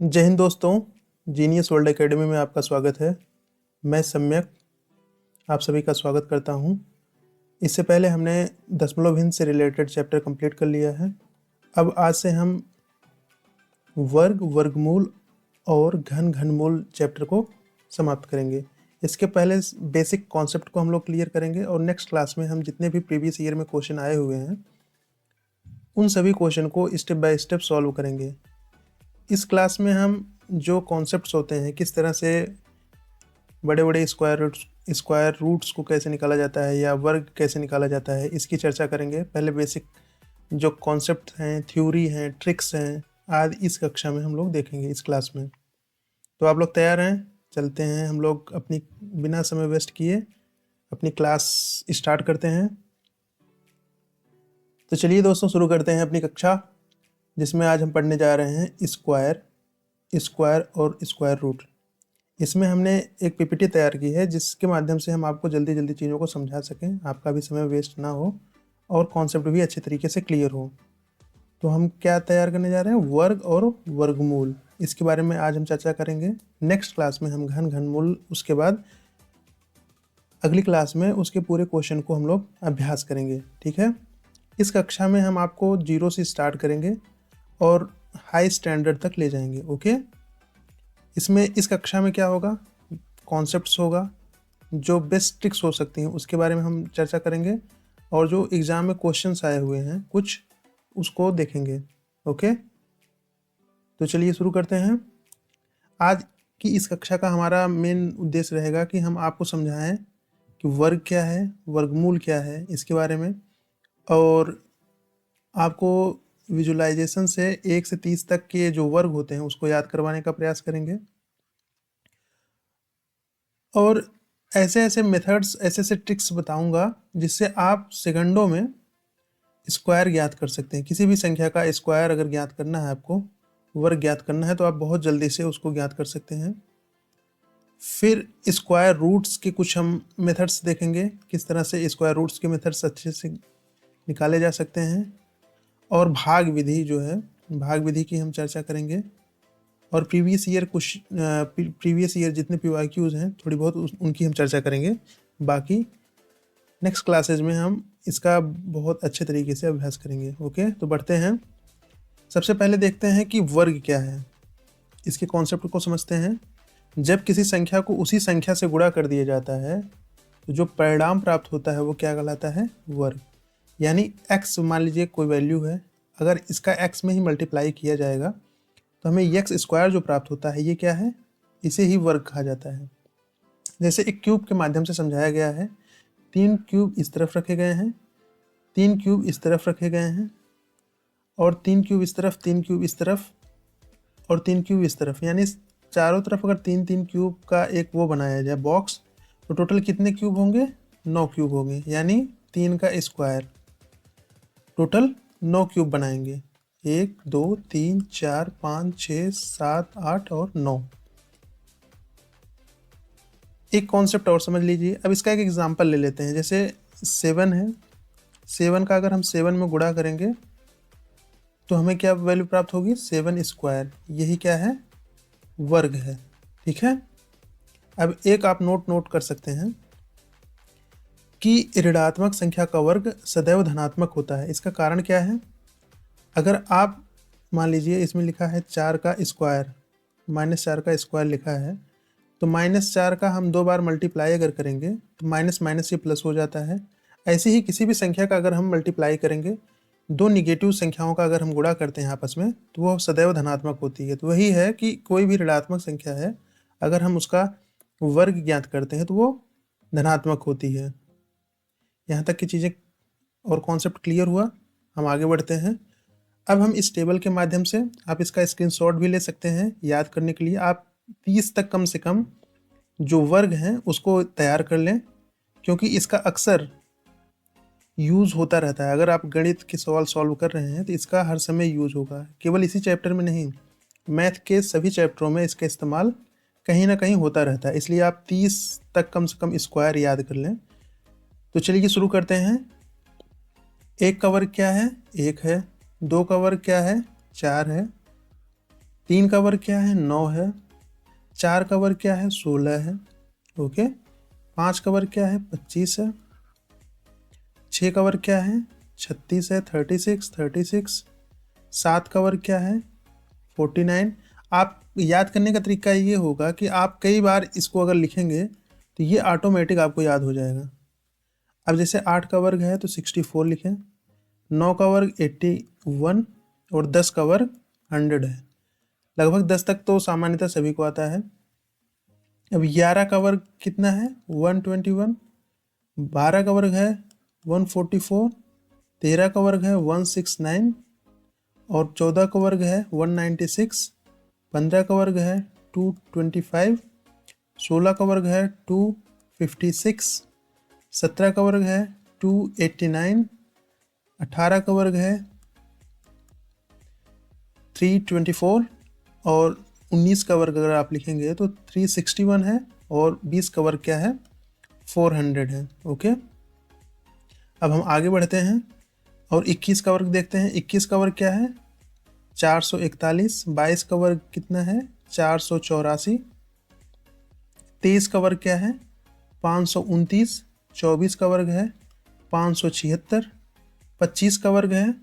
जय हिंद दोस्तों। Genius world academy में आपका स्वागत है। मैं सम्यक आप सभी का स्वागत करता हूं। इससे पहले हमने दशमलव भिन्न से रिलेटेड चैप्टर कंप्लीट कर लिया है। अब आज से हम वर्ग, वर्गमूल और घन, घनमूल चैप्टर को समाप्त करेंगे। इसके पहले बेसिक कॉन्सेप्ट को हम लोग क्लियर करेंगे और नेक्स्ट क्लास में हम जितने भी प्रीवियस ईयर में क्वेश्चन आए हुए हैं उन सभी क्वेश्चन को स्टेप बाय स्टेप सॉल्व करेंगे। इस क्लास में हम जो कॉन्सेप्ट्स होते हैं, किस तरह से बड़े बड़े स्क्वायर रूट्स को कैसे निकाला जाता है या वर्ग कैसे निकाला जाता है, इसकी चर्चा करेंगे। पहले बेसिक जो कॉन्सेप्ट हैं, थ्योरी हैं, ट्रिक्स हैं आदि इस कक्षा में हम लोग देखेंगे इस क्लास में। तो आप लोग तैयार हैं? चलते हैं हम लोग अपनी बिना समय वेस्ट किए अपनी क्लास स्टार्ट करते हैं। तो चलिए दोस्तों शुरू करते हैं अपनी कक्षा, जिसमें आज हम पढ़ने जा रहे हैं स्क्वायर और स्क्वायर रूट। इसमें हमने एक पीपीटी तैयार की है जिसके माध्यम से हम आपको जल्दी जल्दी चीज़ों को समझा सकें, आपका भी समय वेस्ट ना हो और कॉन्सेप्ट भी अच्छे तरीके से क्लियर हो। तो हम क्या तैयार करने जा रहे हैं? वर्ग और वर्गमूल। इसके बारे में आज हम चर्चा करेंगे। नेक्स्ट क्लास में हम घन, घनमूल, उसके बाद अगली क्लास में उसके पूरे क्वेश्चन को हम लोग अभ्यास करेंगे। ठीक है। इस कक्षा में हम आपको 0 से स्टार्ट करेंगे और हाई स्टैंडर्ड तक ले जाएंगे। ओके। इसमें इस कक्षा में क्या होगा? कॉन्सेप्ट्स होगा, जो बेस्ट ट्रिक्स हो सकती हैं उसके बारे में हम चर्चा करेंगे और जो एग्ज़ाम में क्वेश्चंस आए हुए हैं कुछ, उसको देखेंगे। ओके। तो चलिए शुरू करते हैं। आज की इस कक्षा का हमारा मेन उद्देश्य रहेगा कि हम आपको समझाएं कि वर्ग क्या है, वर्गमूल क्या है, इसके बारे में, और आपको विजुलाइजेशन से 1 से 30 तक के जो वर्ग होते हैं उसको याद करवाने का प्रयास करेंगे। और ऐसे ऐसे मेथड्स, ऐसे ऐसे ट्रिक्स बताऊंगा जिससे आप सेकंडों में स्क्वायर ज्ञात कर सकते हैं। किसी भी संख्या का स्क्वायर अगर ज्ञात करना है आपको, वर्ग ज्ञात करना है, तो आप बहुत जल्दी से उसको ज्ञात कर सकते हैं। फिर स्क्वायर रूट्स के कुछ हम मेथड्स देखेंगे, किस तरह से स्क्वायर रूट्स के मेथड्स अच्छे से निकाले जा सकते हैं। और भाग विधि जो है, भाग विधि की हम चर्चा करेंगे। और प्रीवियस ईयर जितने पीवाईक्यूज हैं थोड़ी बहुत उनकी हम चर्चा करेंगे। बाकी नेक्स्ट क्लासेज में हम इसका बहुत अच्छे तरीके से अभ्यास करेंगे। ओके। तो बढ़ते हैं। सबसे पहले देखते हैं कि वर्ग क्या है। इसके कॉन्सेप्ट को समझते हैं। जब किसी संख्या को उसी संख्या से गुणा कर दिया जाता है तो जो परिणाम प्राप्त होता है वो क्या कहलाता है? वर्ग। यानी x, मान लीजिए कोई वैल्यू है, अगर इसका x में ही मल्टीप्लाई किया जाएगा तो हमें x स्क्वायर जो प्राप्त होता है ये क्या है? इसे ही वर्ग कहा जाता है। जैसे एक क्यूब के माध्यम से समझाया गया है। 3 क्यूब इस तरफ रखे गए हैं, 3 क्यूब इस तरफ रखे गए हैं, और 3 क्यूब इस तरफ, 3 क्यूब इस तरफ, और 3 क्यूब इस तरफ। यानी चारों तरफ अगर 3 क्यूब का एक वो बनाया जाए बॉक्स, तो टोटल कितने क्यूब होंगे? 9 क्यूब होंगे। यानी 3 का स्क्वायर, टोटल 9 क्यूब बनाएंगे। 1 2 3 4 5 6 7 8 और 9। एक कॉन्सेप्ट और समझ लीजिए। अब इसका एक एग्जांपल ले लेते हैं। जैसे 7 है, 7 का अगर हम 7 में गुणा करेंगे तो हमें क्या वैल्यू प्राप्त होगी? 7 स्क्वायर। यही क्या है? वर्ग है। ठीक है। अब एक आप नोट कर सकते हैं कि ऋणात्मक संख्या का वर्ग सदैव धनात्मक होता है। इसका कारण क्या है? अगर आप मान लीजिए इसमें लिखा है 4 का स्क्वायर, -4 का स्क्वायर लिखा है, तो -4 का हम 2 बार मल्टीप्लाई अगर करेंगे तो माइनस माइनस ये प्लस हो जाता है। ऐसे ही किसी भी संख्या का अगर हम मल्टीप्लाई करेंगे, 2 निगेटिव संख्याओं का अगर हम गुणा करते हैं आपस में, तो वो सदैव धनात्मक होती है। तो वही है कि कोई भी ऋणात्मक संख्या है, अगर हम उसका वर्ग ज्ञात करते हैं तो वो धनात्मक होती है। यहाँ तक की चीज़ें और कॉन्सेप्ट क्लियर हुआ। हम आगे बढ़ते हैं। अब हम इस टेबल के माध्यम से, आप इसका स्क्रीनशॉट भी ले सकते हैं याद करने के लिए। आप 30 तक कम से कम जो वर्ग हैं उसको तैयार कर लें, क्योंकि इसका अक्सर यूज़ होता रहता है। अगर आप गणित के सवाल सॉल्व कर रहे हैं तो इसका हर समय यूज़ होगा, केवल इसी चैप्टर में नहीं, मैथ के सभी चैप्टरों में इसका इस्तेमाल कहीं ना कहीं होता रहता है। इसलिए आप 30 तक कम से कम स्क्वायर याद कर लें। तो चलिए शुरू करते हैं। 1 का वर्ग क्या है? 1 है। 2 का वर्ग क्या है? 4 है। 3 का वर्ग क्या है 9 है, 4 का वर्ग क्या है 16 है, ओके। 5 का वर्ग क्या है 25 है, 6 का वर्ग क्या है 36 है 36, 7 का वर्ग क्या है 49। आप याद करने का तरीका ये होगा कि आप कई बार इसको अगर लिखेंगे तो ये ऑटोमेटिक आपको याद हो जाएगा। अब जैसे 8 का वर्ग है तो 64 लिखें, 9 का वर्ग 81 और 10 का वर्ग 100 है। लगभग 10 तक तो सामान्यतः सभी को आता है। अब 11 का वर्ग कितना है 121, 12 का वर्ग है 144, 13 का वर्ग है 169 और 14 का वर्ग है 196, 15 का वर्ग है 225, 16 का वर्ग है 256, 17 का वर्ग है 289, 18 का वर्ग है 324 और 19 का वर्ग अगर आप लिखेंगे तो 361 है और 20 का वर्ग क्या है 400 है, ओके। अब हम आगे बढ़ते हैं और 21 का वर्ग देखते हैं। 21 का वर्ग क्या है 441, 22 का वर्ग कितना है 484, 23 का वर्ग क्या है 529, 24 का वर्ग है 576, 25 का वर्ग है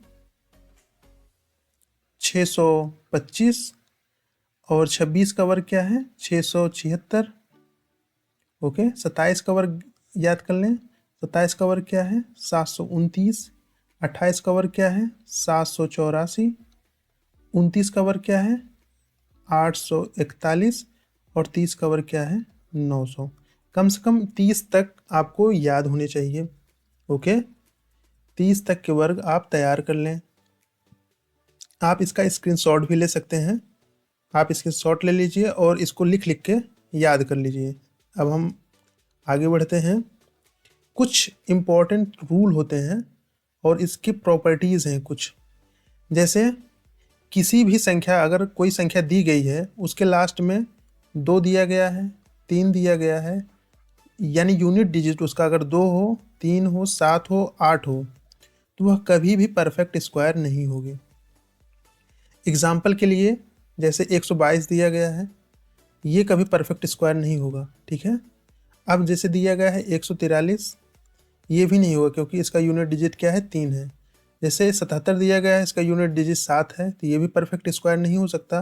625 और 26 का वर्ग क्या है 676, ओके। 27 का वर्ग याद कर लें, 27 का वर्ग क्या है 729, 28 का वर्ग क्या है 784, 29 का वर्ग क्या है 841 और 30 का वर्ग क्या है 900। कम से कम 30 तक आपको याद होने चाहिए, ओके। 30 तक के वर्ग आप तैयार कर लें। आप इसका स्क्रीनशॉट भी ले सकते हैं, आप स्क्रीनशॉट ले लीजिए और इसको लिख लिख के याद कर लीजिए। अब हम आगे बढ़ते हैं। कुछ इम्पोर्टेंट रूल होते हैं और इसकी प्रॉपर्टीज़ हैं कुछ, जैसे किसी भी संख्या, अगर कोई संख्या दी गई है उसके लास्ट में 2 दिया गया है, 3 दिया गया है, यानी यूनिट डिजिट उसका अगर 2 हो, 3 हो, 7 हो, 8 हो तो वह कभी भी परफेक्ट स्क्वायर नहीं होगी। एग्जाम्पल के लिए जैसे 122 दिया गया है, ये कभी परफेक्ट स्क्वायर नहीं होगा, ठीक है। अब जैसे दिया गया है 143, ये भी नहीं होगा क्योंकि इसका यूनिट डिजिट क्या है 3 है। जैसे 77 दिया गया है, इसका यूनिट डिजिट 7 है तो ये भी परफेक्ट स्क्वायर नहीं हो सकता।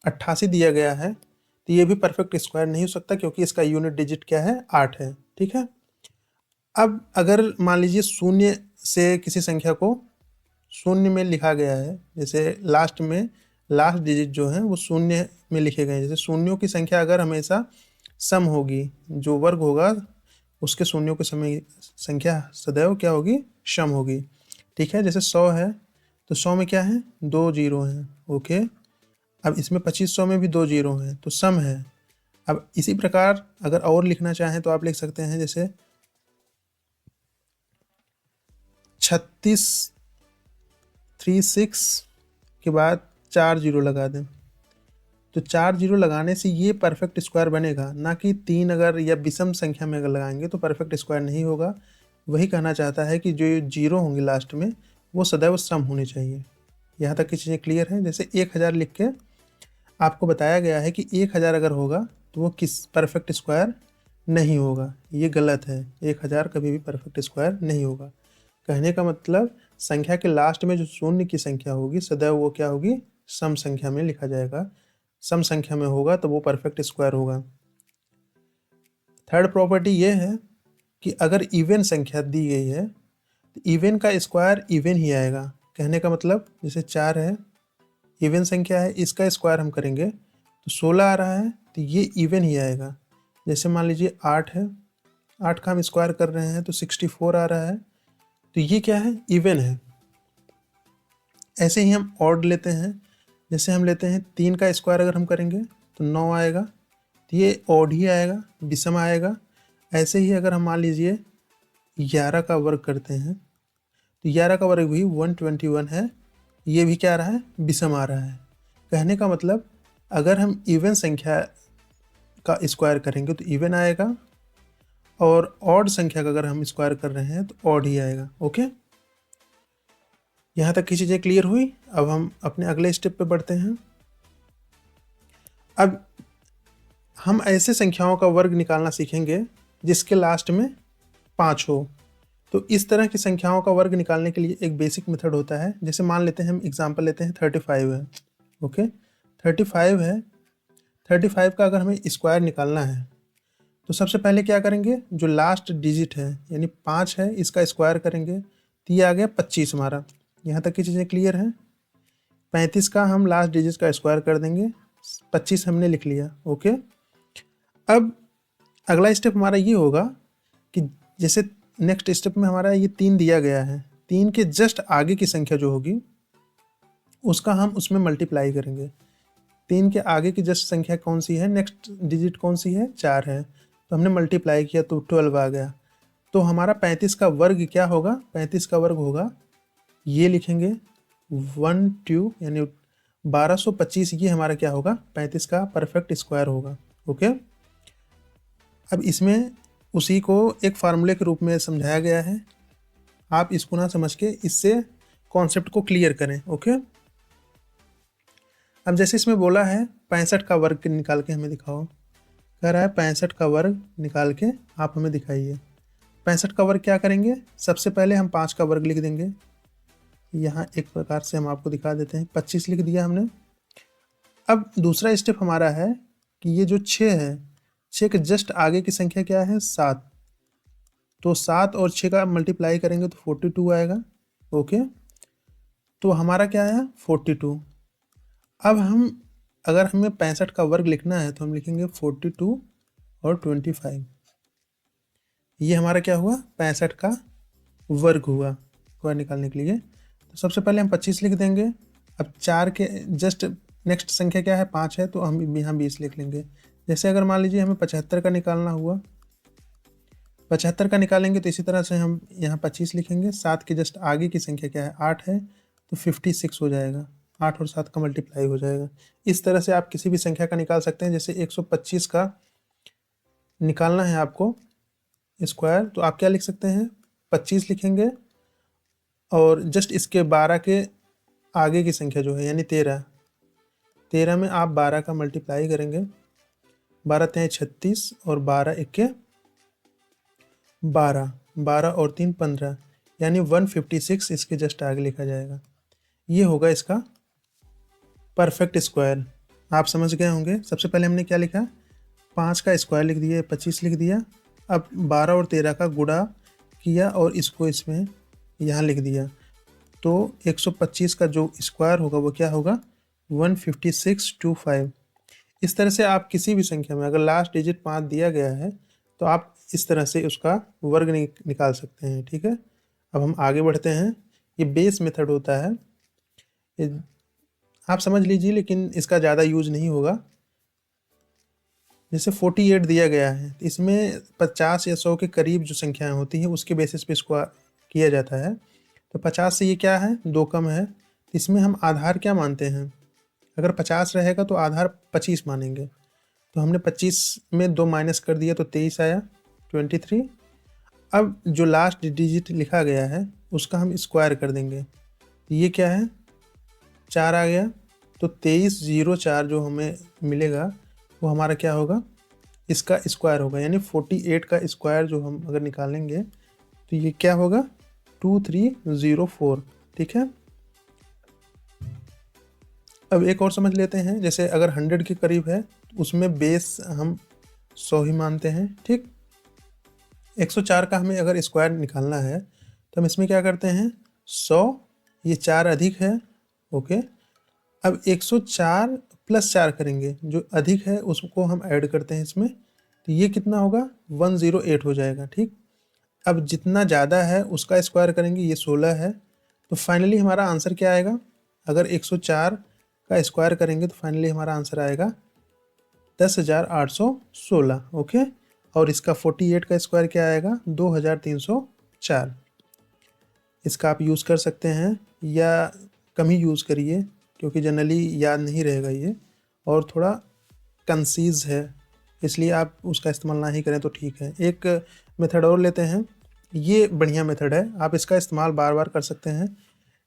88 दिया गया है तो ये भी परफेक्ट स्क्वायर नहीं हो सकता क्योंकि इसका यूनिट डिजिट क्या है 8 है, ठीक है। अब अगर मान लीजिए शून्य से किसी संख्या को शून्य में लिखा गया है, जैसे लास्ट डिजिट जो है वो शून्य में लिखे गए हैं। जैसे शून्यों की संख्या अगर हमेशा सम होगी, जो वर्ग होगा उसके शून्यों की संख्या सदैव क्या होगी सम होगी, ठीक है। जैसे 100 है तो 100 में क्या है 2 जीरो हैं, ओके। अब इसमें 2500 में भी 2 जीरो हैं तो सम है। अब इसी प्रकार अगर और लिखना चाहें तो आप लिख सकते हैं, जैसे 36 के बाद 4 जीरो लगा दें तो 4 जीरो लगाने से ये परफेक्ट स्क्वायर बनेगा, ना कि 3 अगर या विषम संख्या में अगर लगाएंगे तो परफेक्ट स्क्वायर नहीं होगा। वही कहना चाहता है कि जो जीरो होंगे लास्ट में वो सदैव सम होने चाहिए। यहाँ तक की चीज़ें क्लियर हैं। जैसे 1000 लिख के आपको बताया गया है कि 1000 अगर होगा तो वो किस परफेक्ट स्क्वायर नहीं होगा, ये गलत है। 1000 कभी भी परफेक्ट स्क्वायर नहीं होगा। कहने का मतलब संख्या के लास्ट में जो शून्य की संख्या होगी सदैव वो क्या होगी सम संख्या में लिखा जाएगा। सम संख्या में होगा तो वो परफेक्ट स्क्वायर होगा। थर्ड प्रॉपर्टी ये है कि अगर इवन संख्या दी गई है तो इवन का स्क्वायर इवन ही आएगा। कहने का मतलब जैसे 4 है, इवन संख्या है, इसका स्क्वायर हम करेंगे तो 16 आ रहा है तो ये इवन ही आएगा। जैसे मान लीजिए 8 है, 8 का हम स्क्वायर कर रहे हैं तो 64 आ रहा है तो ये क्या है इवन है। ऐसे ही हम ऑड लेते हैं, जैसे हम लेते हैं 3 का स्क्वायर अगर हम करेंगे तो 9 आएगा तो ये ऑड ही आएगा, विषम आएगा। ऐसे ही अगर हम मान लीजिए 11 का वर्ग करते हैं तो 11 का वर्ग भी 121 है, ये भी क्या आ रहा है विषम आ रहा है। कहने का मतलब अगर हम इवन संख्या का स्क्वायर करेंगे तो इवन आएगा और ऑड संख्या का अगर हम स्क्वायर कर रहे हैं तो ऑड ही आएगा, ओके। यहाँ तक की चीज़ें क्लियर हुई। अब हम अपने अगले स्टेप पे बढ़ते हैं। अब हम ऐसे संख्याओं का वर्ग निकालना सीखेंगे जिसके लास्ट में 5 हो। तो इस तरह की संख्याओं का वर्ग निकालने के लिए एक बेसिक मेथड होता है। जैसे मान लेते हैं, हम एग्जांपल लेते हैं 35 है, ओके 35 है। 35 का अगर हमें स्क्वायर निकालना है तो सबसे पहले क्या करेंगे, जो लास्ट डिजिट है यानी 5 है, इसका स्क्वायर करेंगे तो ये आ गया 25 हमारा। यहाँ तक की चीज़ें क्लियर हैं। 35 का हम लास्ट डिजिट का स्क्वायर कर देंगे, 25 हमने लिख लिया, ओके। अब अगला स्टेप हमारा ये होगा कि जैसे नेक्स्ट स्टेप में हमारा ये 3 दिया गया है, 3 के जस्ट आगे की संख्या जो होगी उसका हम उसमें मल्टीप्लाई करेंगे। 3 के आगे की जस्ट संख्या कौन सी है, नेक्स्ट डिजिट कौन सी है, 4 है, तो हमने मल्टीप्लाई किया तो 12 आ गया। तो हमारा 35 का वर्ग क्या होगा, 35 का वर्ग होगा, ये लिखेंगे 12 यानी 1225, ये हमारा क्या होगा, 35 का परफेक्ट स्क्वायर होगा, ओके। अब इसमें उसी को एक फार्मूले के रूप में समझाया गया है, आप इसको ना समझ के इससे कॉन्सेप्ट को क्लियर करें, ओके। अब जैसे इसमें बोला है 65 का वर्ग निकाल के हमें दिखाओ, कह रहा है 65 का वर्ग निकाल के आप हमें दिखाइए। 65 का वर्ग क्या करेंगे, सबसे पहले हम 5 का वर्ग लिख देंगे। यहाँ एक प्रकार से हम आपको दिखा देते हैं, 25 लिख दिया हमने। अब दूसरा स्टेप हमारा है कि ये जो 6 है, 6 के जस्ट आगे की संख्या क्या है, 7। तो 7 और 6 का मल्टीप्लाई करेंगे तो 42 आएगा, ओके। तो हमारा क्या है, 42। अब हम अगर हमें 65 का वर्ग लिखना है तो हम लिखेंगे 42 और 25। ये हमारा क्या हुआ, 65 का वर्ग हुआ स्क्वायर निकालने के लिए। तो सबसे पहले हम 25 लिख देंगे। अब 4 के जस्ट नेक्स्ट संख्या क्या है, 5 है, तो हम यहाँ 20 लिख लेंगे। जैसे अगर मान लीजिए हमें 75 का निकालना हुआ, 75 का निकालेंगे तो इसी तरह से हम यहाँ 25 लिखेंगे। 7 के जस्ट आगे की संख्या क्या है, 8 है, तो 56 हो जाएगा, 8 और 7 का मल्टीप्लाई हो जाएगा। इस तरह से आप किसी भी संख्या का निकाल सकते हैं। जैसे 125 का निकालना है आपको स्क्वायर, तो आप क्या लिख सकते हैं, 25 लिखेंगे और जस्ट इसके 12 के आगे की संख्या जो है यानी 13 में आप 12 का मल्टीप्लाई करेंगे, 12 तें 36 और 12 इक्के 12, 12 और 3 15, यानी 156 इसके जस्ट आगे लिखा जाएगा। ये होगा इसका परफेक्ट स्क्वायर। आप समझ गए होंगे। सबसे पहले हमने क्या लिखा, 5 का स्क्वायर लिख दिया, 25 लिख दिया। अब 12 और 13 का गुणा किया और इसको इसमें यहाँ लिख दिया, तो 125 का जो स्क्वायर होगा वो क्या होगा, 15625। इस तरह से आप किसी भी संख्या में अगर लास्ट डिजिट 5 दिया गया है तो आप इस तरह से उसका वर्ग निकाल सकते हैं, ठीक है। अब हम आगे बढ़ते हैं। ये बेस मेथड होता है, ये आप समझ लीजिए, लेकिन इसका ज़्यादा यूज नहीं होगा। जैसे 48 दिया गया है, तो इसमें 50 या 100 के करीब जो संख्याएं होती हैं उसके बेसिस पे इसको किया जाता है। तो 50 से ये क्या है, 2 कम है, तो इसमें हम आधार क्या मानते हैं, अगर 50 रहेगा तो आधार 25 मानेंगे। तो हमने 25 में 2 माइनस कर दिया तो 23 आया, 23। अब जो लास्ट डिजिट लिखा गया है उसका हम स्क्वायर कर देंगे, तो ये क्या है, 4 आ गया। तो 2304 जो हमें मिलेगा वो हमारा क्या होगा, इसका स्क्वायर होगा, यानी 48 का स्क्वायर जो हम अगर निकालेंगे तो ये क्या होगा, 2304, ठीक है। अब एक और समझ लेते हैं। जैसे अगर 100 के करीब है तो उसमें बेस हम 100 ही मानते हैं, ठीक। 104 का हमें अगर स्क्वायर निकालना है तो हम इसमें क्या करते हैं, 100, ये 4 अधिक है, ओके। अब 104 प्लस 4 करेंगे, जो अधिक है उसको हम ऐड करते हैं इसमें, तो ये कितना होगा, 108 हो जाएगा, ठीक। अब जितना ज़्यादा है उसका स्क्वायर करेंगे, ये 16 है, तो फाइनली हमारा आंसर क्या आएगा, अगर 104 का स्क्वायर करेंगे तो फाइनली हमारा आंसर आएगा 10,816, ओके। और इसका 48 का स्क्वायर क्या आएगा, 2,304। इसका आप यूज़ कर सकते हैं या कम ही यूज़ करिए, क्योंकि जनरली याद नहीं रहेगा ये और थोड़ा कंसीज है, इसलिए आप उसका इस्तेमाल ना ही करें तो ठीक है। एक मेथड और लेते हैं, ये बढ़िया मेथड है, आप इसका इस्तेमाल बार बार कर सकते हैं।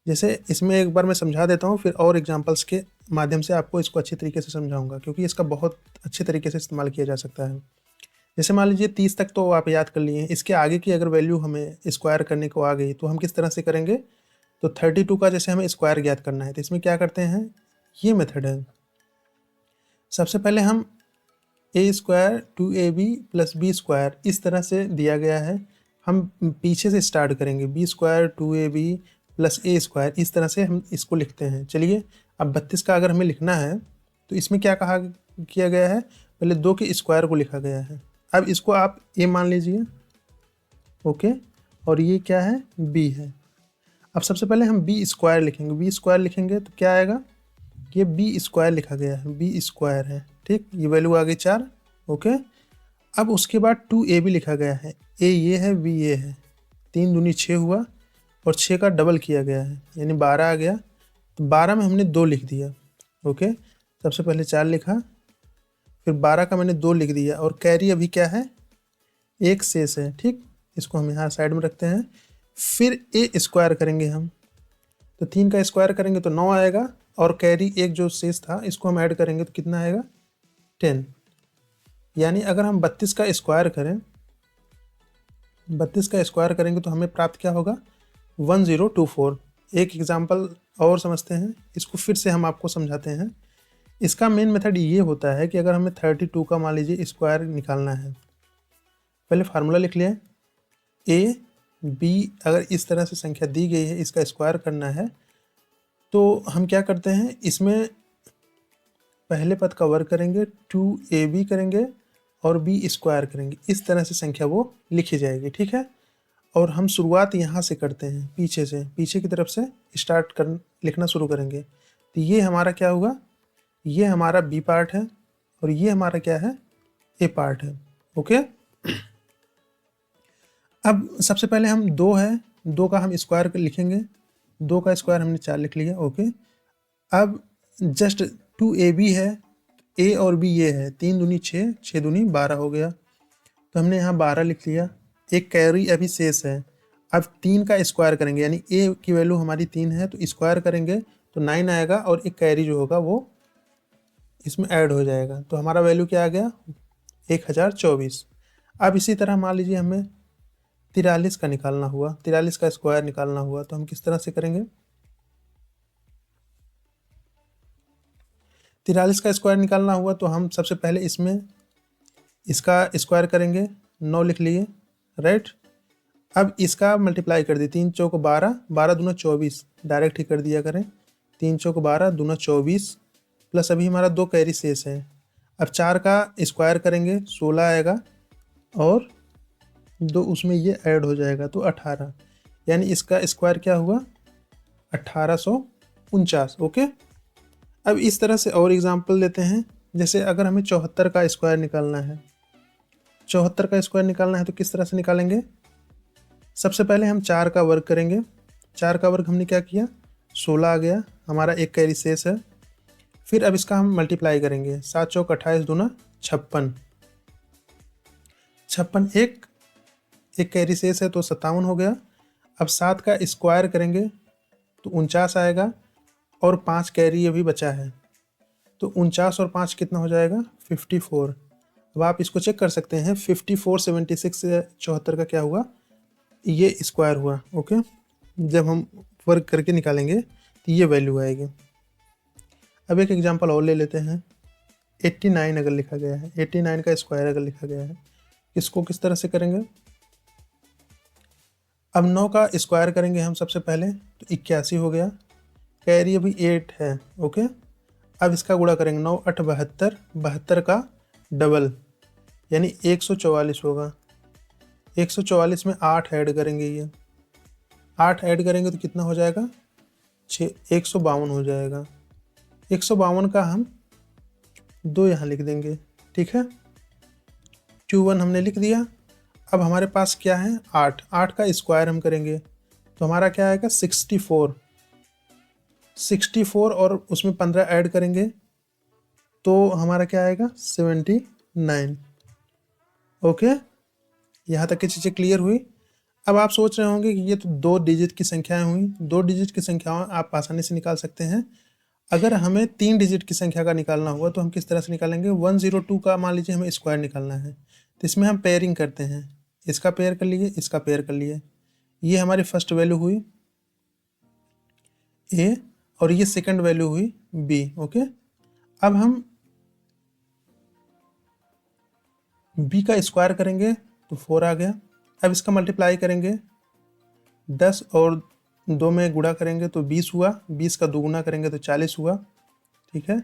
जैसे इसमें एक बार मैं समझा देता हूँ, फिर और एग्जांपल्स के माध्यम से आपको इसको अच्छी तरीके से समझाऊंगा, क्योंकि इसका बहुत अच्छे तरीके से इस्तेमाल किया जा सकता है। जैसे मान लीजिए 30 तक तो आप याद कर लिए हैं, इसके आगे की अगर वैल्यू हमें स्क्वायर करने को आ गई तो हम किस तरह से करेंगे? तो 32 का जैसे हमें स्क्वायर ज्ञात करना है, तो इसमें क्या करते हैं, ये मेथड है। सबसे पहले हम A square 2ab plus B square इस तरह से दिया गया है, हम पीछे से स्टार्ट करेंगे। बी स्क्वायर 2ab प्लस ए स्क्वायर, इस तरह से हम इसको लिखते हैं। चलिए अब 32 का अगर हमें लिखना है तो इसमें क्या कहा किया गया है, पहले 2 के स्क्वायर को लिखा गया है। अब इसको आप ए मान लीजिए, ओके, और ये क्या है, बी है। अब सबसे पहले हम बी स्क्वायर लिखेंगे। बी स्क्वायर लिखेंगे तो क्या आएगा, ये बी स्क्वायर लिखा गया है, बी स्क्वायर है, ठीक, ये वैल्यू आ गई 4, ओके। अब उसके बाद 2ab लिखा गया है, ए ये है, बी ये है, 3 दूनी 6 हुआ, और 6 का डबल किया गया है यानी 12 आ गया। तो 12 में हमने 2 लिख दिया, ओके। सबसे पहले 4 लिखा, फिर 12 का मैंने 2 लिख दिया, और कैरी अभी क्या है, 1 शेष है, ठीक। इसको हम यहाँ साइड में रखते हैं। फिर ए स्क्वायर करेंगे हम, तो 3 का स्क्वायर करेंगे तो 9 आएगा, और कैरी 1 जो शेष था इसको हम ऐड करेंगे तो कितना आएगा, 10। यानी अगर हम 32 का स्क्वायर करें, 32 का स्क्वायर करेंगे तो हमें प्राप्त क्या होगा, 1024। एक एग्जाम्पल और समझते हैं, इसको फिर से हम आपको समझाते हैं। इसका मेन मेथड ये होता है कि अगर हमें 32 का मान लीजिए स्क्वायर निकालना है, पहले फार्मूला लिख लिया, ए बी अगर इस तरह से संख्या दी गई है, इसका स्क्वायर करना है, तो हम क्या करते हैं, इसमें पहले पद का वर्ग करेंगे, 2ab करेंगे और बी स्क्वायर करेंगे, इस तरह से संख्या वो लिखी जाएगी, ठीक है। और हम शुरुआत यहाँ से करते हैं, पीछे से, पीछे की तरफ से स्टार्ट कर लिखना शुरू करेंगे। तो ये हमारा क्या हुआ, ये हमारा बी पार्ट है, और ये हमारा क्या है, ए पार्ट है, ओके। अब सबसे पहले हम 2 है, 2 का हम स्क्वायर लिखेंगे, 2 का स्क्वायर हमने 4 लिख लिया, ओके। अब जस्ट 2ab है, ए और बी ये है, 3 दूनी 6, 6 दूनी 12 हो गया, तो हमने यहाँ 12 लिख लिया। एक कैरी अभी शेष है, अब 3 का स्क्वायर करेंगे, यानी ए की वैल्यू हमारी 3 है, तो स्क्वायर करेंगे तो 9 आएगा, और एक कैरी जो होगा वो इसमें ऐड हो जाएगा, तो हमारा वैल्यू क्या आ गया, 1024। अब इसी तरह मान लीजिए हमें 43 का निकालना हुआ, 43 का स्क्वायर निकालना हुआ, तो हम किस तरह से करेंगे, 43 का स्क्वायर निकालना हुआ तो हम सबसे पहले इसमें इसका स्क्वायर करेंगे, 9 लिख लिए, राइट। अब इसका मल्टीप्लाई कर दी, 3 चौक 12, 12 दूना 24, डायरेक्ट ही कर दिया करें, 3 चौक 12 दूना 24, प्लस अभी हमारा 2 कैरी शेष है। अब 4 का स्क्वायर करेंगे, 16 आएगा, और 2 उसमें ये ऐड हो जाएगा तो 18, यानी इसका स्क्वायर क्या हुआ, 1849, ओके। अब इस तरह से और एग्जाम्पल लेते हैं, जैसे अगर हमें 74 का स्क्वायर निकालना है, 74 का स्क्वायर निकालना है तो किस तरह से निकालेंगे, सबसे पहले हम 4 का वर्ग करेंगे, 4 का वर्ग हमने क्या किया, 16 आ गया, हमारा एक कैरी शेष है। फिर अब इसका हम मल्टीप्लाई करेंगे, 7 चौक 28 दूना 56, 56 एक कैरी शेष है तो 57 हो गया। अब 7 का स्क्वायर करेंगे तो 49 आएगा, और 5 कैरी अभी बचा है, तो 49 और 5 कितना हो जाएगा, 54। अब आप इसको चेक कर सकते हैं, 54 76 से 74 का क्या हुआ, ये स्क्वायर हुआ, ओके। जब हम वर्ग करके निकालेंगे तो ये वैल्यू आएगी। अब एक एग्जांपल और ले लेते हैं, 89 अगर लिखा गया है, 89 का स्क्वायर अगर लिखा गया है, इसको किस तरह से करेंगे, अब 9 का स्क्वायर करेंगे हम सबसे पहले, तो 81 हो गया, कैरी अभी 8 है, ओके। अब इसका गुणा करेंगे, 9 8 72, 72 का डबल यानी 144 होगा, 144 में 8 ऐड करेंगे, ये 8 ऐड करेंगे तो कितना हो जाएगा, 152 हो जाएगा। 152 का हम 2 यहाँ लिख देंगे, ठीक है, 21 हमने लिख दिया। अब हमारे पास क्या है, 8, 8 का स्क्वायर हम करेंगे तो हमारा क्या आएगा, 64, 64 और उसमें 15 ऐड करेंगे तो हमारा क्या आएगा, 79, ओके। यहाँ तक की चीज़ें क्लियर हुई। अब आप सोच रहे होंगे कि ये तो 2 डिजिट की संख्याएं हुई, 2 डिजिट की संख्याएं आप आसानी से निकाल सकते हैं। अगर हमें 3 डिजिट की संख्या का निकालना हुआ तो हम किस तरह से निकालेंगे? 102 का मान लीजिए हमें स्क्वायर निकालना है, तो इसमें हम पेयरिंग करते हैं, इसका पेयर कर लिए, इसका पेयर कर लिए। ये हमारी फर्स्ट वैल्यू हुई ए और ये सेकंड वैल्यू हुई बी। ओके, अब हम बी का स्क्वायर करेंगे तो 4 आ गया। अब इसका मल्टीप्लाई करेंगे, 10 और 2 में गुणा करेंगे तो 20 हुआ, 20 का दोगुना करेंगे तो 40 हुआ। ठीक है,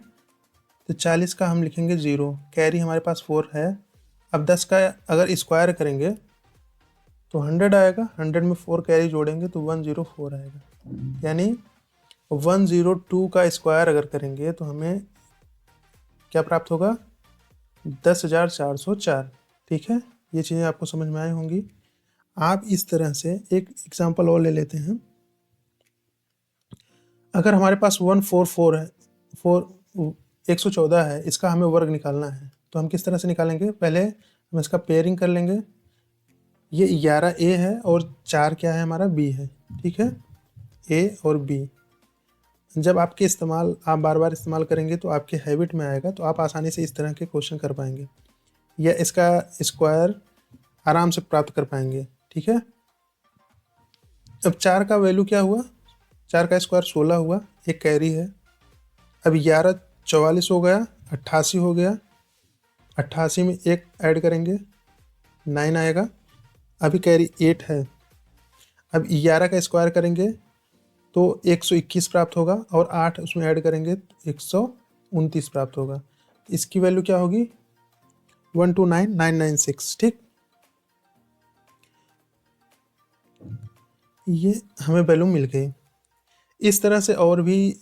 तो 40 का हम लिखेंगे 0, कैरी हमारे पास 4 है। अब 10 का अगर स्क्वायर करेंगे तो 100 आएगा, 100 में 4 कैरी जोड़ेंगे तो 104 आएगा। यानी 102 का स्क्वायर अगर करेंगे तो हमें क्या प्राप्त होगा? 10,404। ठीक है, ये चीज़ें आपको समझ में आई होंगी। आप इस तरह से एक एग्जांपल और ले लेते हैं। अगर हमारे पास 144 है, 114 है, इसका हमें वर्ग निकालना है तो हम किस तरह से निकालेंगे? पहले हम इसका पेयरिंग कर लेंगे। ये 11 ए है और 4 क्या है? हमारा बी है। ठीक है, ए और बी जब आप बार बार इस्तेमाल करेंगे तो आपके हैबिट में आएगा, तो आप आसानी से इस तरह के क्वेश्चन कर पाएंगे या इसका स्क्वायर आराम से प्राप्त कर पाएंगे। ठीक है, अब 4 का वैल्यू क्या हुआ? 4 का स्क्वायर 16 हुआ, एक कैरी है। अब 11 44 हो गया, 88 हो गया, 88 में एक ऐड करेंगे 9 आएगा। अभी कैरी 8 है। अब 11 का स्क्वायर करेंगे तो 121 प्राप्त होगा और 8 उसमें ऐड करेंगे तो 129 प्राप्त होगा। इसकी वैल्यू क्या होगी? 129996। ठीक, ये हमें वैल्यू मिल गई। इस तरह से और भी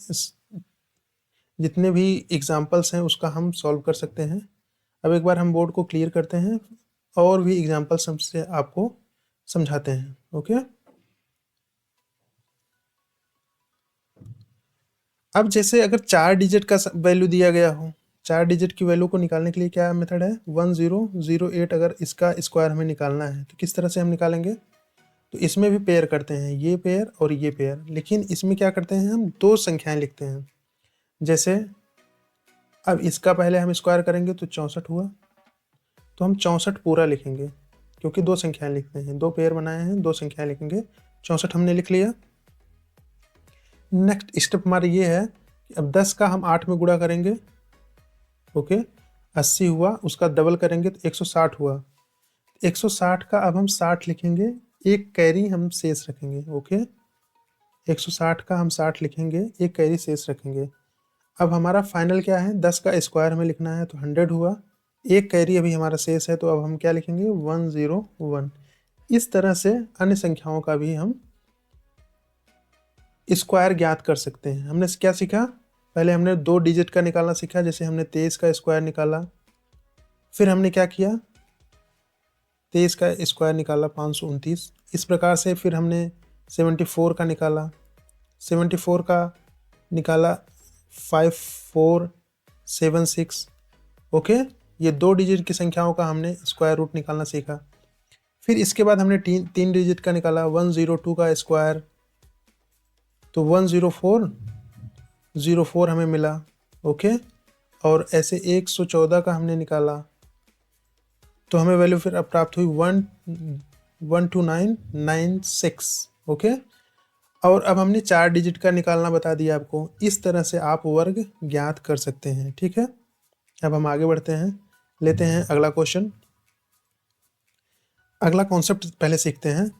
जितने भी एग्जाम्पल्स हैं उसका हम सॉल्व कर सकते हैं। अब एक बार हम बोर्ड को क्लियर करते हैं और भी एग्जाम्पल्स हमसे आपको समझाते हैं। ओके, अब जैसे अगर 4 डिजिट का वैल्यू दिया गया हो, 4 डिजिट की वैल्यू को निकालने के लिए क्या मेथड है? 1008। अगर इसका स्क्वायर हमें निकालना है तो किस तरह से हम निकालेंगे? तो इसमें भी पेयर करते हैं, ये पेयर और ये पेयर, लेकिन इसमें क्या करते हैं? हम 2 संख्याएं लिखते हैं। जैसे अब इसका पहले हम स्क्वायर करेंगे तो 64 हुआ, तो हम 64 पूरा लिखेंगे क्योंकि 2 संख्याएं लिखते हैं, 2 पेयर बनाए हैं, 2 संख्याएं लिखेंगे। 64 हमने लिख लिया। नेक्स्ट स्टेप हमारा ये है कि अब 10 का हम 8 में गुणा करेंगे। ओके, 80 हुआ, उसका डबल करेंगे तो 160 हुआ। 160 का अब हम 60 लिखेंगे, एक कैरी हम शेष रखेंगे। ओके, 160 का हम 60 लिखेंगे, एक कैरी शेष रखेंगे। अब हमारा फाइनल क्या है? 10 का स्क्वायर हमें लिखना है तो 100 हुआ, एक कैरी अभी हमारा शेष है तो अब हम क्या लिखेंगे? 101। इस तरह से अन्य संख्याओं का भी हम स्क्वायर ज्ञात कर सकते हैं। हमने क्या सीखा? पहले हमने 2 डिजिट का निकालना सीखा, जैसे हमने 23 का स्क्वायर निकाला। फिर हमने क्या किया? 23 का स्क्वायर निकाला 529। इस प्रकार से फिर हमने 74 का निकाला, 74 का निकाला 5476। ओके, ये 2 डिजिट की संख्याओं का हमने स्क्वायर रूट निकालना सीखा। फिर इसके बाद हमने 3 डिजिट का निकाला, 102 का स्क्वायर तो 104 हमें मिला। ओके, और ऐसे 114 का हमने निकाला तो हमें वैल्यू फिर अब प्राप्त हुई 12996। ओके, और अब हमने 4 डिजिट का निकालना बता दिया आपको। इस तरह से आप वर्ग ज्ञात कर सकते हैं। ठीक है, अब हम आगे बढ़ते हैं, लेते हैं अगला क्वेश्चन। अगला कॉन्सेप्ट पहले सीखते हैं।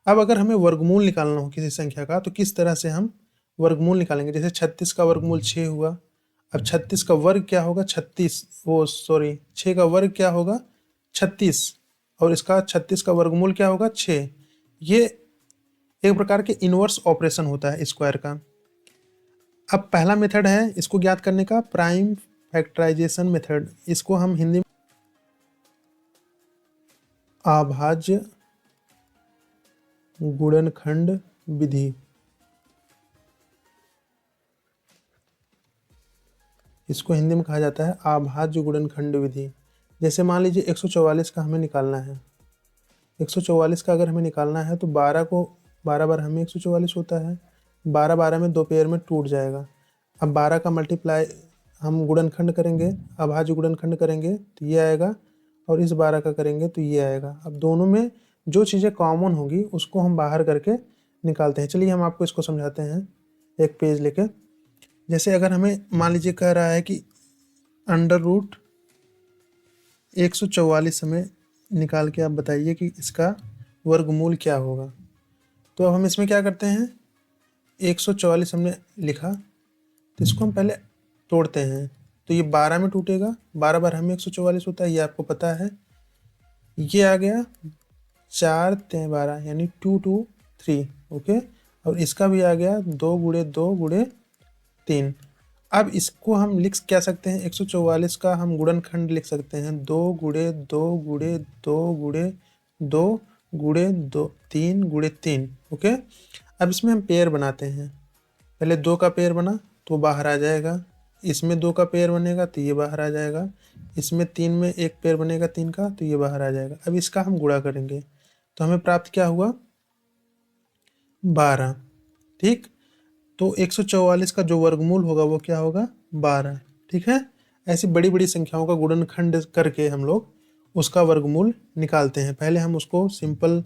अब अगर हमें वर्गमूल निकालना हो किसी संख्या का तो किस तरह से हम वर्गमूल निकालेंगे? जैसे 36 का वर्गमूल 6 हुआ। अब 36 का वर्ग क्या होगा? 6 का वर्ग क्या होगा? 36, और इसका 36 का वर्गमूल क्या होगा? 6। ये एक प्रकार के इनवर्स ऑपरेशन होता है स्क्वायर का। अब पहला मेथड है इसको ज्ञात करने का, प्राइम फैक्टराइजेशन मेथड। इसको हम हिंदी में अभाज्य गुणनखंड विधि, इसको हिंदी में कहा जाता है अभाज्य गुणनखंड विधि। जैसे मान लीजिए 144 का हमें निकालना है 144 का अगर हमें निकालना है तो 12 को 12 बार हमें 144 होता है, 12 12 में 2 पेयर में टूट जाएगा। अब 12 का मल्टीप्लाई हम गुणनखंड करेंगे, अभाज्य गुणनखंड करेंगे तो ये आएगा, और इस 12 का करेंगे तो ये आएगा। अब दोनों में जो चीज़ें कॉमन होगी उसको हम बाहर करके निकालते हैं। चलिए हम आपको इसको समझाते हैं एक पेज लेके। जैसे अगर हमें मान लीजिए कह रहा है कि अंडर रूट 144 हमें निकाल के आप बताइए कि इसका वर्गमूल क्या होगा। तो अब हम इसमें क्या करते हैं, 144 हमने लिखा तो इसको हम पहले तोड़ते हैं। तो ये 12 में टूटेगा, 12 बार हमें 144 होता है, ये आपको पता है। ये आ गया 4 3 12 यानी 2 2 3, ओके। और इसका भी आ गया 2 गुणे 2 गुणे 3। अब इसको हम लिख क्या सकते हैं, 144 का हम गुणनखंड लिख सकते हैं 2 गुणे 2 गुणे 2 गुणे 2 गुणे 2 3 गुणे 3, ओके। अब इसमें हम पेयर बनाते हैं। पहले 2 का पेयर बना तो बाहर आ जाएगा, इसमें 2 का पेयर बनेगा तो ये बाहर आ जाएगा, इसमें 3 में एक पेयर बनेगा 3 का तो ये बाहर आ जाएगा। अब इसका हम गुणा करेंगे तो हमें प्राप्त क्या हुआ, 12, ठीक। तो 144 का जो वर्गमूल होगा वो क्या होगा, 12, ठीक है। ऐसी बड़ी बड़ी संख्याओं का गुणनखंड करके हम लोग उसका वर्गमूल निकालते हैं। पहले हम उसको सिंपल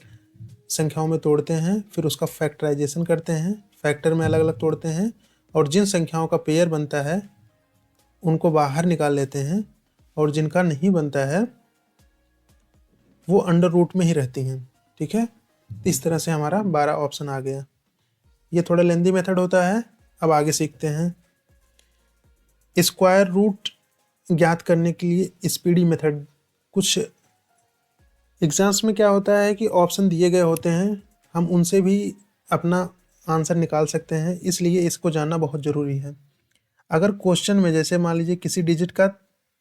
संख्याओं में तोड़ते हैं, फिर उसका फैक्टराइजेशन करते हैं, फैक्टर में अलग अलग तोड़ते हैं, और जिन संख्याओं का पेयर बनता है उनको बाहर निकाल लेते हैं, और जिनका नहीं बनता है वो अंडर रूट में ही रहती हैं, ठीक है। इस तरह से हमारा 12 ऑप्शन आ गया। ये थोड़ा लेंदी मेथड होता है। अब आगे सीखते हैं। स्क्वायर रूट ज्ञात करने के लिए स्पीडी मेथड। कुछ एग्जाम्स में क्या होता है कि ऑप्शन दिए गए होते हैं, हम उनसे भी अपना आंसर निकाल सकते हैं, इसलिए इसको जानना बहुत ज़रूरी है। अगर क्वेश्चन में जैसे मान लीजिए किसी डिजिट का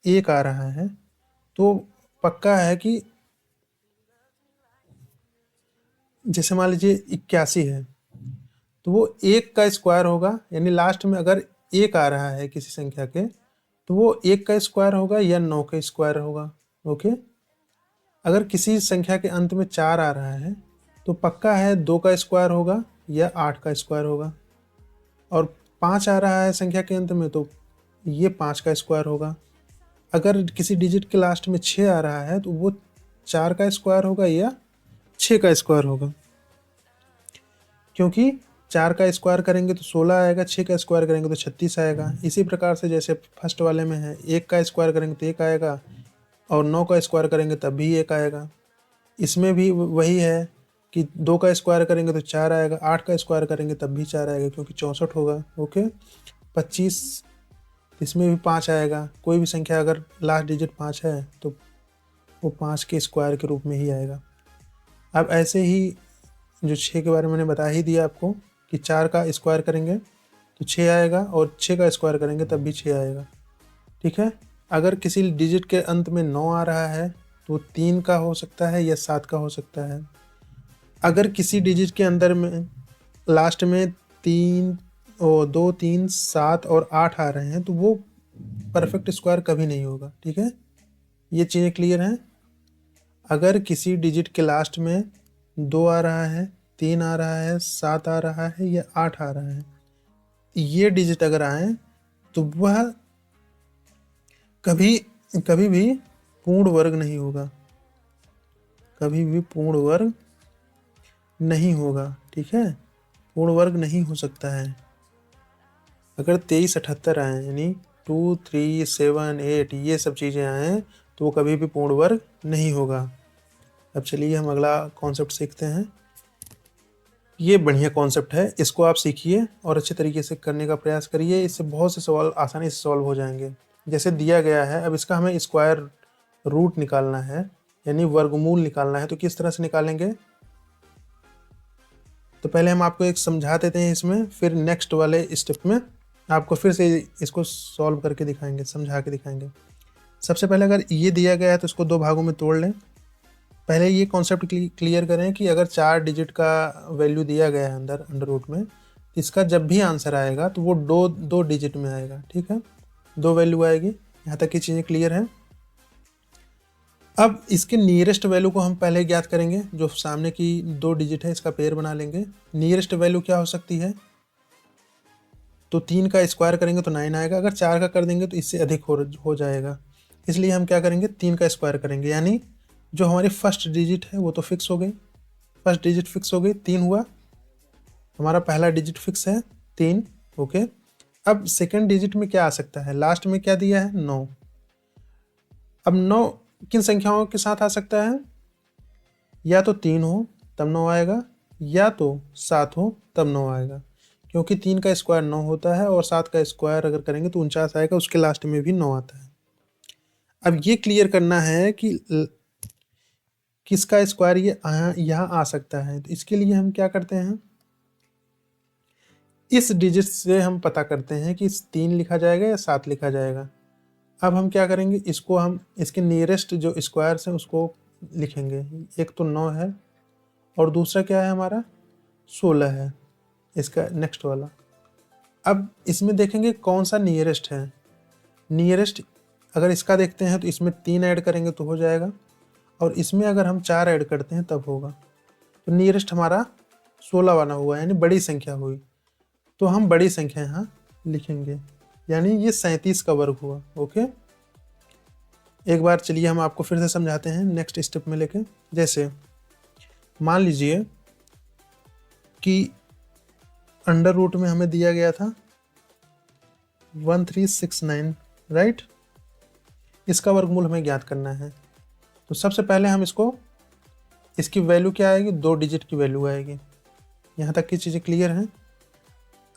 1 आ रहा है तो पक्का है कि, जैसे मान लीजिए 81 है तो वो 1 का स्क्वायर होगा, यानी लास्ट में अगर 1 आ रहा है किसी संख्या के तो वो 1 का स्क्वायर होगा या 9 का स्क्वायर होगा, ओके। अगर किसी संख्या के अंत में 4 आ रहा है तो पक्का है 2 का स्क्वायर होगा या 8 का स्क्वायर होगा, और 5 आ रहा है संख्या के अंत में तो ये 5 का स्क्वायर होगा। अगर किसी डिजिट के लास्ट में 6 आ रहा है तो वो 4 का स्क्वायर होगा या 6 का स्क्वायर होगा, क्योंकि 4 का स्क्वायर करेंगे तो 16 आएगा, 6 का स्क्वायर करेंगे तो 36 आएगा। इसी प्रकार से जैसे फर्स्ट वाले में है 1 का स्क्वायर करेंगे तो 1 आएगा, और 9 का स्क्वायर करेंगे तब भी 1 आएगा। इसमें भी वही है कि 2 का स्क्वायर करेंगे तो 4 आएगा, 8 का स्क्वायर करेंगे तब भी 4 आएगा, क्योंकि 64 होगा, ओके। 25, इसमें भी 5 आएगा। कोई भी संख्या अगर लास्ट डिजिट 5 है तो वो 5 के स्क्वायर के रूप में ही आएगा। अब ऐसे ही जो 6 के बारे में मैंने बता ही दिया आपको कि 4 का स्क्वायर करेंगे तो 6 आएगा, और 6 का स्क्वायर करेंगे तब भी 6 आएगा, ठीक है। अगर किसी डिजिट के अंत में 9 आ रहा है तो 3 का हो सकता है या 7 का हो सकता है। अगर किसी डिजिट के अंदर में लास्ट में 3 और 2 3 7 और 8 आ रहे हैं तो वो परफेक्ट स्क्वायर कभी नहीं होगा, ठीक है। ये चीज़ें क्लियर हैं। अगर किसी डिजिट के लास्ट में 2 आ रहा है, 3 आ रहा है, 7 आ रहा है या 8 आ रहा है, ये डिजिट अगर आए तो वह कभी कभी भी पूर्ण वर्ग नहीं होगा, कभी भी पूर्ण वर्ग नहीं होगा, ठीक है। पूर्ण वर्ग नहीं हो सकता है। अगर 23 78 आए यानी 2 3 7 8 ये सब चीज़ें आए तो वो कभी भी पूर्ण वर्ग नहीं होगा। अब चलिए हम अगला कॉन्सेप्ट सीखते हैं। ये बढ़िया कॉन्सेप्ट है, इसको आप सीखिए और अच्छे तरीके से करने का प्रयास करिए। इससे बहुत से सवाल आसानी से सॉल्व हो जाएंगे। जैसे दिया गया है, अब इसका हमें स्क्वायर रूट निकालना है, यानी वर्गमूल निकालना है। तो किस तरह से निकालेंगे, तो पहले हम आपको एक समझा देते हैं इसमें, फिर नेक्स्ट वाले स्टेप में आपको फिर से इसको सॉल्व करके दिखाएंगे, समझा के दिखाएंगे। सबसे पहले अगर ये दिया गया है तो इसको 2 भागों में तोड़ लें। पहले ये कॉन्सेप्ट क्लियर करें कि अगर 4 डिजिट का वैल्यू दिया गया है अंडर रूट में, तो इसका जब भी आंसर आएगा तो वो दो डिजिट में आएगा, ठीक है। 2 वैल्यू आएगी। यहाँ तक की चीज़ें क्लियर हैं। अब इसके नियरेस्ट वैल्यू को हम पहले ज्ञात करेंगे, जो सामने की 2 डिजिट है इसका पेयर बना लेंगे। नियरेस्ट वैल्यू क्या हो सकती है, तो 3 का स्क्वायर करेंगे तो 9 आएगा, अगर 4 का कर देंगे तो इससे अधिक हो जाएगा, इसलिए हम क्या करेंगे 3 का स्क्वायर करेंगे, यानी जो हमारी फर्स्ट डिजिट है वो तो फिक्स हो गई, फर्स्ट डिजिट फिक्स हो गई, 3 हुआ, हमारा पहला डिजिट फिक्स है 3। ओके, अब सेकंड डिजिट में क्या आ सकता है, लास्ट में क्या दिया है 9। अब 9 किन संख्याओं के साथ आ सकता है, या तो 3 हो तब 9 आएगा, या तो 7 हो तब 9 आएगा, क्योंकि 3 का स्क्वायर 9 होता है और 7 का स्क्वायर अगर करेंगे तो 49 आएगा, उसके लास्ट में भी 9 आता है। अब ये क्लियर करना है कि किसका स्क्वायर ये यहाँ आ सकता है, तो इसके लिए हम क्या करते हैं, इस डिजिट से हम पता करते हैं कि 3 लिखा जाएगा या 7 लिखा जाएगा। अब हम क्या करेंगे, इसको हम इसके नियरेस्ट जो स्क्वायर्स हैं उसको लिखेंगे, एक तो 9 है और दूसरा क्या है हमारा 16 है, इसका नेक्स्ट वाला। अब इसमें देखेंगे कौन सा नियरेस्ट है, नियरेस्ट अगर इसका देखते हैं तो इसमें 3 ऐड करेंगे तो हो जाएगा, और इसमें अगर हम 4 ऐड करते हैं तब होगा, तो नियरेस्ट हमारा 16 वाला हुआ, यानी बड़ी संख्या हुई, तो हम बड़ी संख्या यहाँ लिखेंगे, यानी ये 37 का वर्ग हुआ। ओके, एक बार चलिए हम आपको फिर से समझाते हैं नेक्स्ट स्टेप में लेके। जैसे मान लीजिए कि अंडर रूट में हमें दिया गया था 1369, राइट, इसका वर्गमूल हमें ज्ञात करना है। तो सबसे पहले हम इसकी वैल्यू क्या आएगी, 2 डिजिट की वैल्यू आएगी। यहाँ तक की चीज़ें क्लियर हैं।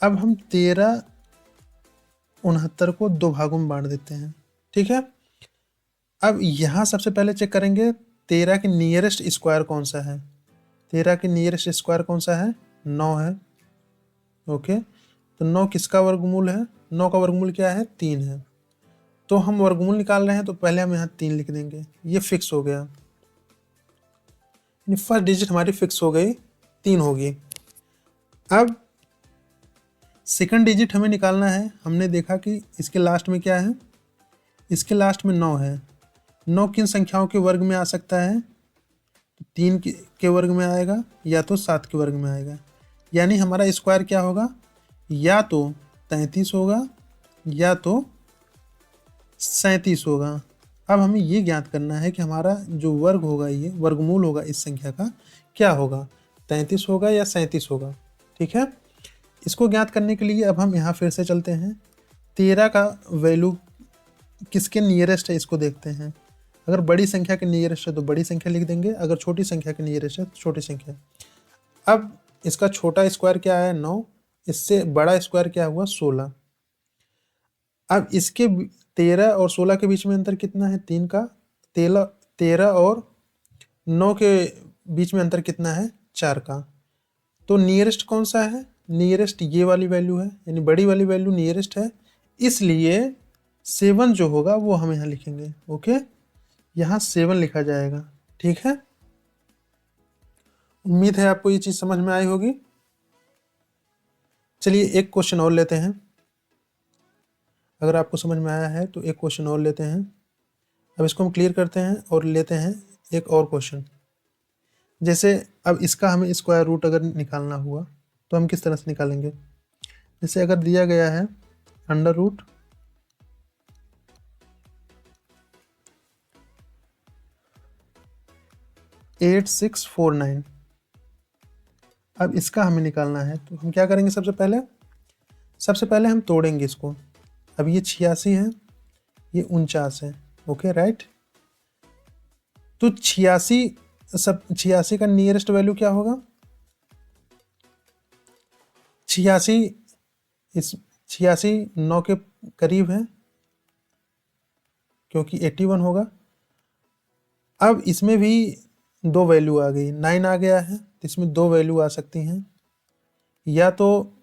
अब हम 1369 को 2 भागों में बांट देते हैं, ठीक है। अब यहाँ सबसे पहले चेक करेंगे 13 के नियरेस्ट स्क्वायर कौन सा है, 13 के नियरेस्ट स्क्वायर कौन सा है, 9 है। ओके, तो 9 किसका वर्गमूल है, 9 का वर्गमूल क्या है 3 है, तो हम वर्गमूल निकाल रहे हैं तो पहले हम यहाँ 3 लिख देंगे, ये फिक्स हो गया, फर्स्ट डिजिट हमारी फिक्स हो गई, 3 होगी। अब सेकंड डिजिट हमें निकालना है, हमने देखा कि इसके लास्ट में क्या है, इसके लास्ट में 9 है, 9 किन संख्याओं के वर्ग में आ सकता है, 3 के वर्ग में आएगा या तो 7 के वर्ग में आएगा, यानी हमारा स्क्वायर क्या होगा, या तो 33 होगा या तो 37 होगा। अब हमें ये ज्ञात करना है कि हमारा जो वर्ग होगा, ये वर्गमूल होगा इस संख्या का क्या होगा, 33 होगा या 37 होगा, ठीक है। इसको ज्ञात करने के लिए अब हम यहाँ फिर से चलते हैं, 13 का वैल्यू किसके नियरेस्ट है इसको देखते हैं, अगर बड़ी संख्या के नियरेस्ट है तो बड़ी संख्या लिख देंगे, अगर छोटी संख्या के नियरेस्ट है तो छोटी संख्या। अब इसका छोटा स्क्वायर क्या है 9, इससे बड़ा स्क्वायर क्या हुआ 16। अब इसके 13 और 16 के बीच में अंतर कितना है, 3 का, 13 और 9 के बीच में अंतर कितना है 4 का, तो नियरेस्ट कौन सा है, नियरेस्ट ये वाली वैल्यू है, यानी बड़ी वाली वैल्यू नियरेस्ट है, इसलिए 7 जो होगा वो हम यहाँ लिखेंगे। ओके, यहाँ 7 लिखा जाएगा, ठीक है। उम्मीद है आपको ये चीज़ समझ में आई होगी। चलिए एक क्वेश्चन और लेते हैं, अगर आपको समझ में आया है तो एक क्वेश्चन और लेते हैं। अब इसको हम क्लियर करते हैं और लेते हैं एक और क्वेश्चन। जैसे अब इसका हमें स्क्वायर रूट अगर निकालना हुआ तो हम किस तरह से निकालेंगे, जैसे अगर दिया गया है अंडर रूट 8649, अब इसका हमें निकालना है तो हम क्या करेंगे, सबसे पहले हम तोड़ेंगे इसको। अब ये 86 है, ये 49 है। ओके, राइट, तो 86 का नियरेस्ट वैल्यू क्या होगा, 86 9 के करीब है क्योंकि 81 होगा। अब इसमें भी 2 वैल्यू आ गई, 9 आ गया है, तो इसमें 2 वैल्यू आ सकती हैं, या तो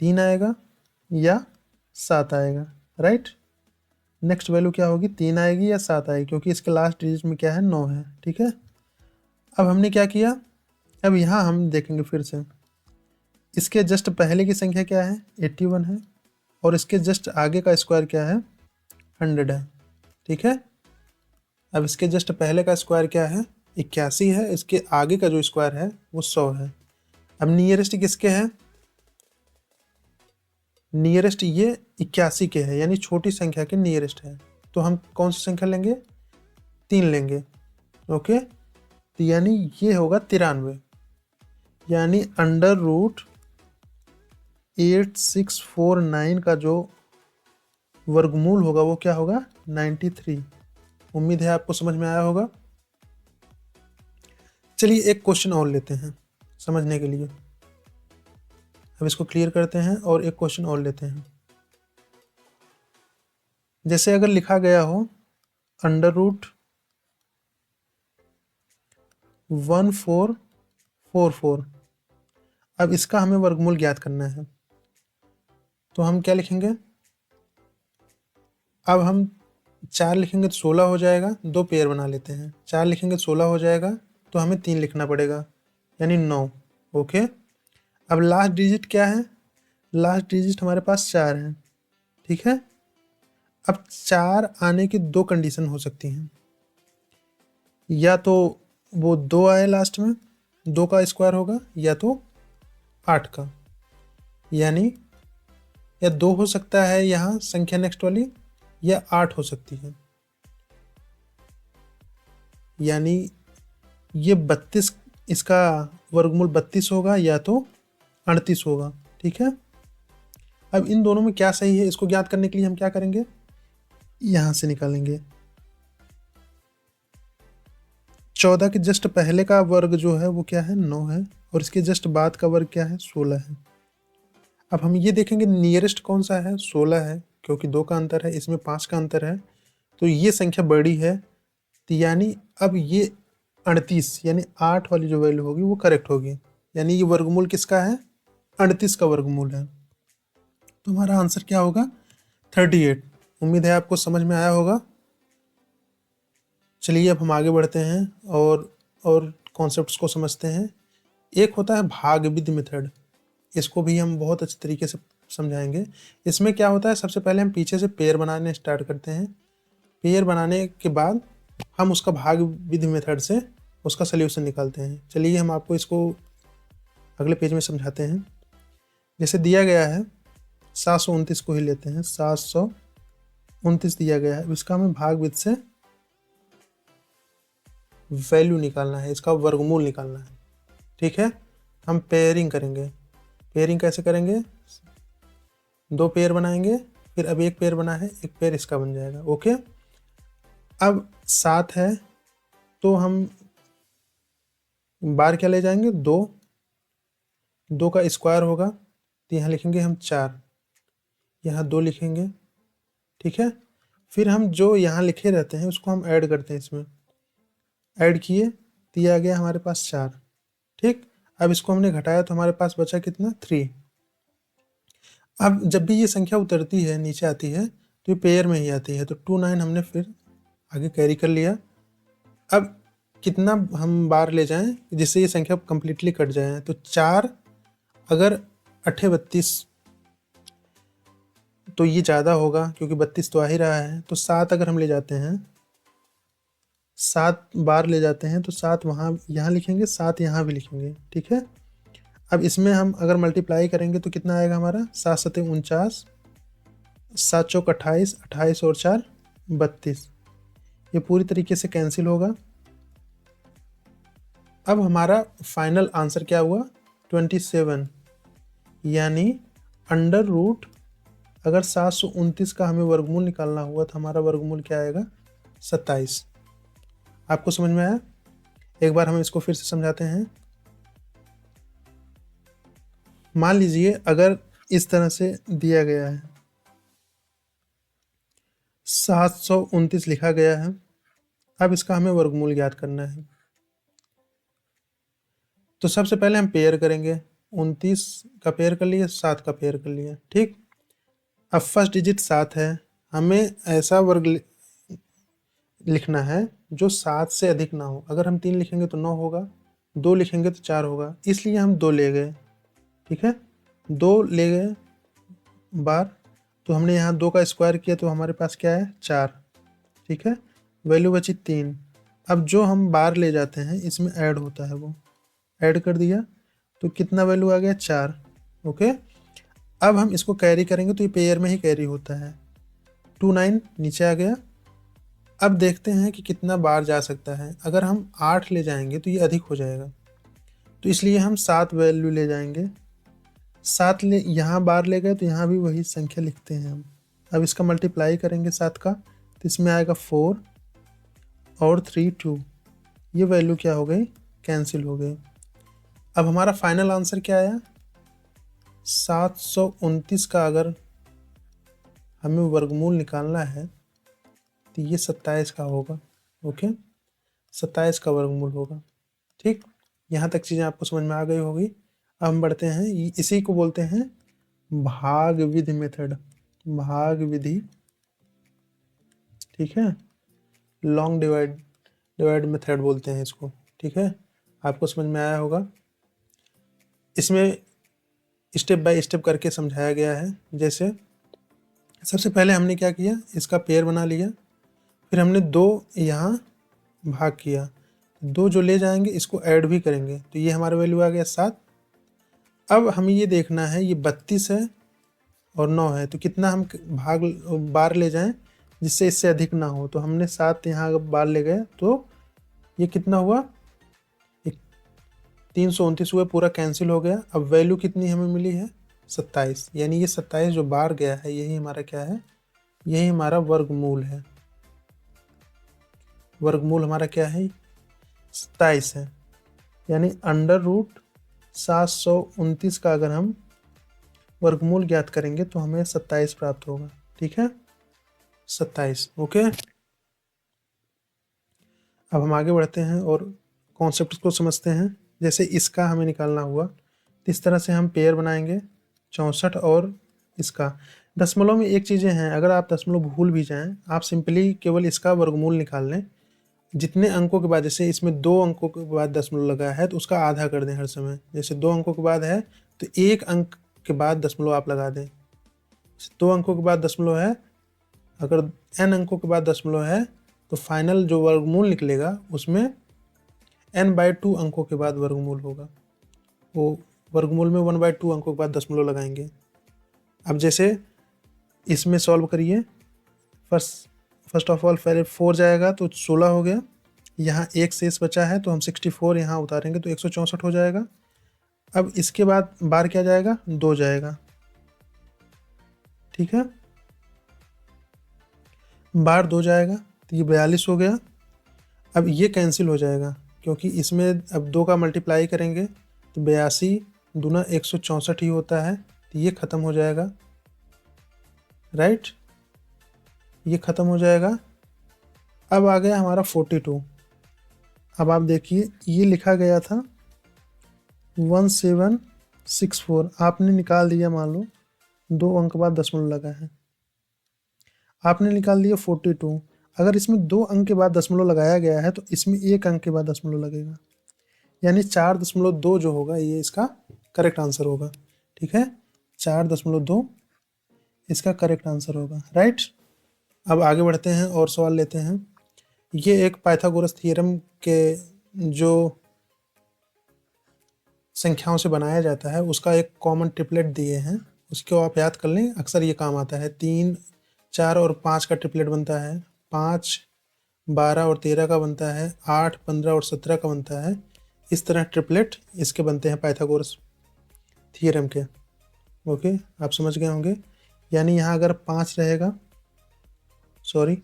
3 आएगा या 7 आएगा, राइट। नेक्स्ट वैल्यू क्या होगी, 3 आएगी या 7 आएगी, क्योंकि इसके लास्ट डिजिट में क्या है 9 है, ठीक है। अब हमने क्या किया, अब यहाँ हम देखेंगे फिर से, इसके जस्ट पहले की संख्या क्या है 81 है, और इसके जस्ट आगे का स्क्वायर क्या है 100 है, ठीक है। अब इसके जस्ट पहले का स्क्वायर क्या है, 81 है, इसके आगे का जो स्क्वायर है वो 100 है। अब नियरेस्ट किसके है, नियरेस्ट ये 81 के है, यानी छोटी संख्या के नियरेस्ट है। तो हम कौन सी संख्या लेंगे, 3 लेंगे। ओके, तो यानी ये होगा 93, यानी √8649 का जो वर्गमूल होगा वो क्या होगा, 93। उम्मीद है आपको समझ में आया होगा। चलिए एक क्वेश्चन और लेते हैं समझने के लिए। अब इसको क्लियर करते हैं और एक क्वेश्चन और लेते हैं। जैसे अगर लिखा गया हो √1444, अब इसका हमें वर्गमूल ज्ञात करना है, तो हम क्या लिखेंगे, अब हम 4 लिखेंगे तो 16 हो जाएगा, 2 पेयर बना लेते हैं। 4 लिखेंगे तो 16 हो जाएगा, तो हमें 3 लिखना पड़ेगा, यानी 9। ओके, अब लास्ट डिजिट क्या है, लास्ट डिजिट हमारे पास 4 है। ठीक है, अब 4 आने की 2 कंडीशन हो सकती हैं, या तो वो 2 आए लास्ट में, 2 का स्क्वायर होगा, या तो 8 का, यानी या 2 हो सकता है यहाँ संख्या नेक्स्ट वाली, या 8 हो सकती है, यानी ये 32, इसका वर्गमूल 32 होगा या तो 38 होगा। ठीक है, अब इन दोनों में क्या सही है इसको ज्ञात करने के लिए हम क्या करेंगे, यहां से निकालेंगे। 14 के जस्ट पहले का वर्ग जो है वो क्या है, 9 है, और इसके जस्ट बाद का वर्ग क्या है, 16 है। अब हम ये देखेंगे नियरेस्ट कौन सा है, 16 है, क्योंकि 2 का अंतर है, इसमें 5 का अंतर है, तो ये संख्या बड़ी है, तो यानी अब ये 38 यानी 8 वाली जो वैल्यू होगी वो करेक्ट होगी, यानी ये वर्गमूल किसका है, 38 का वर्गमूल है। तो हमारा आंसर क्या होगा, 38। उम्मीद है आपको समझ में आया होगा। चलिए अब हम आगे बढ़ते हैं और कॉन्सेप्ट्स को समझते हैं। एक होता है भाग विधि मेथड, इसको भी हम बहुत अच्छे तरीके से समझाएंगे। इसमें क्या होता है, सबसे पहले हम पीछे से पेयर बनाने स्टार्ट करते हैं। पेयर बनाने के बाद हम उसका भाग विधि मेथड से उसका सल्यूशन निकालते हैं। चलिए हम आपको इसको अगले पेज में समझाते हैं। जैसे दिया गया है 729 को ही लेते हैं, 729 दिया गया है, इसका हमें भाग विधि से वैल्यू निकालना है, इसका वर्गमूल निकालना है। ठीक है, हम पेयरिंग करेंगे। पेयरिंग कैसे करेंगे, 2 पेयर बनाएंगे, फिर अब 1 पेयर बना है, 1 पेयर इसका बन जाएगा। ओके, अब 7 है तो हम बार क्या ले जाएंगे, 2 का स्क्वायर होगा, तो यहाँ लिखेंगे हम 4, यहाँ 2 लिखेंगे। ठीक है, फिर हम जो यहाँ लिखे रहते हैं उसको हम ऐड करते हैं, इसमें ऐड किए, दिया गया हमारे पास 4। ठीक, अब इसको हमने घटाया तो हमारे पास बचा कितना, 3। अब जब भी ये संख्या उतरती है नीचे आती है तो ये पेयर में ही आती है, तो 29 हमने फिर आगे कैरी कर लिया। अब कितना हम बार ले जाएं जिससे ये संख्या कंप्लीटली कट जाए, तो 4 अगर 32 तो ये ज़्यादा होगा क्योंकि 32 तो आ ही रहा है, तो 7 अगर हम ले जाते हैं, 7 बार ले जाते हैं, तो 7 वहाँ यहाँ लिखेंगे, 7 यहाँ भी लिखेंगे। ठीक है, अब इसमें हम अगर मल्टीप्लाई करेंगे तो कितना आएगा हमारा, 7 सते 49, 7 चौक 28, 28 और 4 32, ये पूरी तरीके से कैंसिल होगा। अब हमारा फाइनल आंसर क्या हुआ, 27, यानी अंडर रूट अगर 729 का हमें वर्गमूल निकालना हुआ तो हमारा वर्गमूल क्या आएगा, 27। आपको समझ में आया, एक बार हम इसको फिर से समझाते हैं। मान लीजिए अगर इस तरह से दिया गया है, 729 लिखा गया है, अब इसका हमें वर्गमूल ज्ञात करना है। तो सबसे पहले हम पेयर करेंगे, 29 का पेयर कर लिए, 7 का पेयर कर लिया। ठीक, अब फर्स्ट डिजिट 7 है, हमें ऐसा वर्ग लिखना है जो 7 से अधिक ना हो। अगर हम 3 लिखेंगे तो 9 होगा, 2 लिखेंगे तो 4 होगा, इसलिए हम 2 ले गए। ठीक है, 2 ले गए बार, तो हमने यहाँ 2 का स्क्वायर किया तो हमारे पास क्या है, 4। ठीक है, वैल्यू बची 3। अब जो हम बार ले जाते हैं इसमें ऐड होता है, वो ऐड कर दिया तो कितना वैल्यू आ गया 4। ओके, अब हम इसको कैरी करेंगे तो ये पेयर में ही कैरी होता है। 2 9 नीचे आ गया। अब देखते हैं कि कितना बार जा सकता है। अगर हम 8 ले जाएंगे तो ये अधिक हो जाएगा, तो इसलिए हम 7 वैल्यू ले जाएंगे। 7 ले यहाँ बार ले गए तो यहाँ भी वही संख्या लिखते हैं हम। अब इसका मल्टीप्लाई करेंगे 7 का, तो इसमें आएगा 4 और 3 2। ये वैल्यू क्या हो गई, कैंसिल हो गई। अब हमारा फाइनल आंसर क्या आया, 729 का अगर हमें वर्गमूल निकालना है तो ये 27 का होगा। ओके, 27 का वर्गमूल होगा। ठीक, यहाँ तक चीज़ें आपको समझ में आ गई होगी। अब हम बढ़ते हैं, इसी को बोलते हैं भाग विधि मेथड, भाग विधि। ठीक है, लॉन्ग डिवाइड मेथड बोलते हैं इसको। ठीक है, आपको समझ में आया होगा। इसमें स्टेप बाय स्टेप करके समझाया गया है। जैसे सबसे पहले हमने क्या किया, इसका पेयर बना लिया, फिर हमने 2 यहाँ भाग किया, 2 जो ले जाएंगे इसको ऐड भी करेंगे, तो ये हमारा वैल्यू आ गया 7। अब हमें ये देखना है, ये 32 है और 9 है, तो कितना हम बार ले जाएं जिससे इससे अधिक ना हो। तो हमने 7 यहाँ बार ले गए तो ये कितना हुआ, 329 हुआ, पूरा कैंसिल हो गया। अब वैल्यू कितनी हमें मिली है, 27। यानी ये 27 जो बार गया है यही हमारा क्या है, यही हमारा वर्गमूल है। वर्गमूल हमारा क्या है, 27 है। यानी √729 का अगर हम वर्गमूल ज्ञात करेंगे तो हमें 27 प्राप्त होगा। ठीक है, 27। ओके, अब हम आगे बढ़ते हैं और कॉन्सेप्ट को समझते हैं। जैसे इसका हमें निकालना हुआ तो इस तरह से हम पेयर बनाएंगे, 64 और इसका। दशमलव में एक चीज़ें हैं, अगर आप दशमलव भूल भी जाएं, आप सिंपली केवल इसका वर्गमूल निकाल लें। जितने अंकों के बाद, जैसे इसमें 2 अंकों के बाद दशमलव लगा है तो उसका आधा कर दें हर समय। जैसे 2 अंकों के बाद है तो 1 अंक के बाद दशमलव आप लगा दें। 2 अंकों के बाद दशमलव है, अगर n अंकों के बाद दशमलव है तो फाइनल जो वर्गमूल निकलेगा उसमें n/2 अंकों के बाद वर्गमूल होगा। वो वर्गमूल में 1/2 अंकों के बाद दशमलव लगाएंगे। अब जैसे इसमें सॉल्व करिए, फर्स्ट ऑफ ऑल पहले 4 जाएगा तो 16 हो गया, यहाँ 1 शेष बचा है तो हम 64 यहाँ उतारेंगे तो 164 हो जाएगा। अब इसके बाद बार क्या जाएगा, 2 जाएगा। ठीक है, बार 2 जाएगा तो ये 42 हो गया। अब ये कैंसिल हो जाएगा क्योंकि इसमें अब 2 का मल्टीप्लाई करेंगे तो 82 दूना 164 ही होता है, तो ये ख़त्म हो जाएगा। राइट, ये ख़त्म हो जाएगा। अब आ गया हमारा 42। अब आप देखिए ये लिखा गया था 1764, आपने निकाल दिया, मान लो 2 अंक बाद दशमलव लगा है, आपने निकाल दिया 42। अगर इसमें 2 अंक के बाद दशमलव लगाया गया है तो इसमें 1 अंक के बाद दशमलव लगेगा, यानी 4.2 जो होगा ये इसका करेक्ट आंसर होगा। ठीक है, 4.2 इसका करेक्ट आंसर होगा। राइट, अब आगे बढ़ते हैं और सवाल लेते हैं। ये एक पाइथागोरस थ्योरम के जो संख्याओं से बनाया जाता है उसका एक कॉमन ट्रिपलेट दिए हैं, उसको आप याद कर लें, अक्सर ये काम आता है। 3 4 और 5 का ट्रिपलेट बनता है, 5 12 और 13 का बनता है, 8 15 और 17 का बनता है। इस तरह ट्रिपलेट इसके बनते हैं पाइथागोरस थ्योरम के। ओके, आप समझ गए होंगे। यानी यहाँ अगर 5 रहेगा, सॉरी,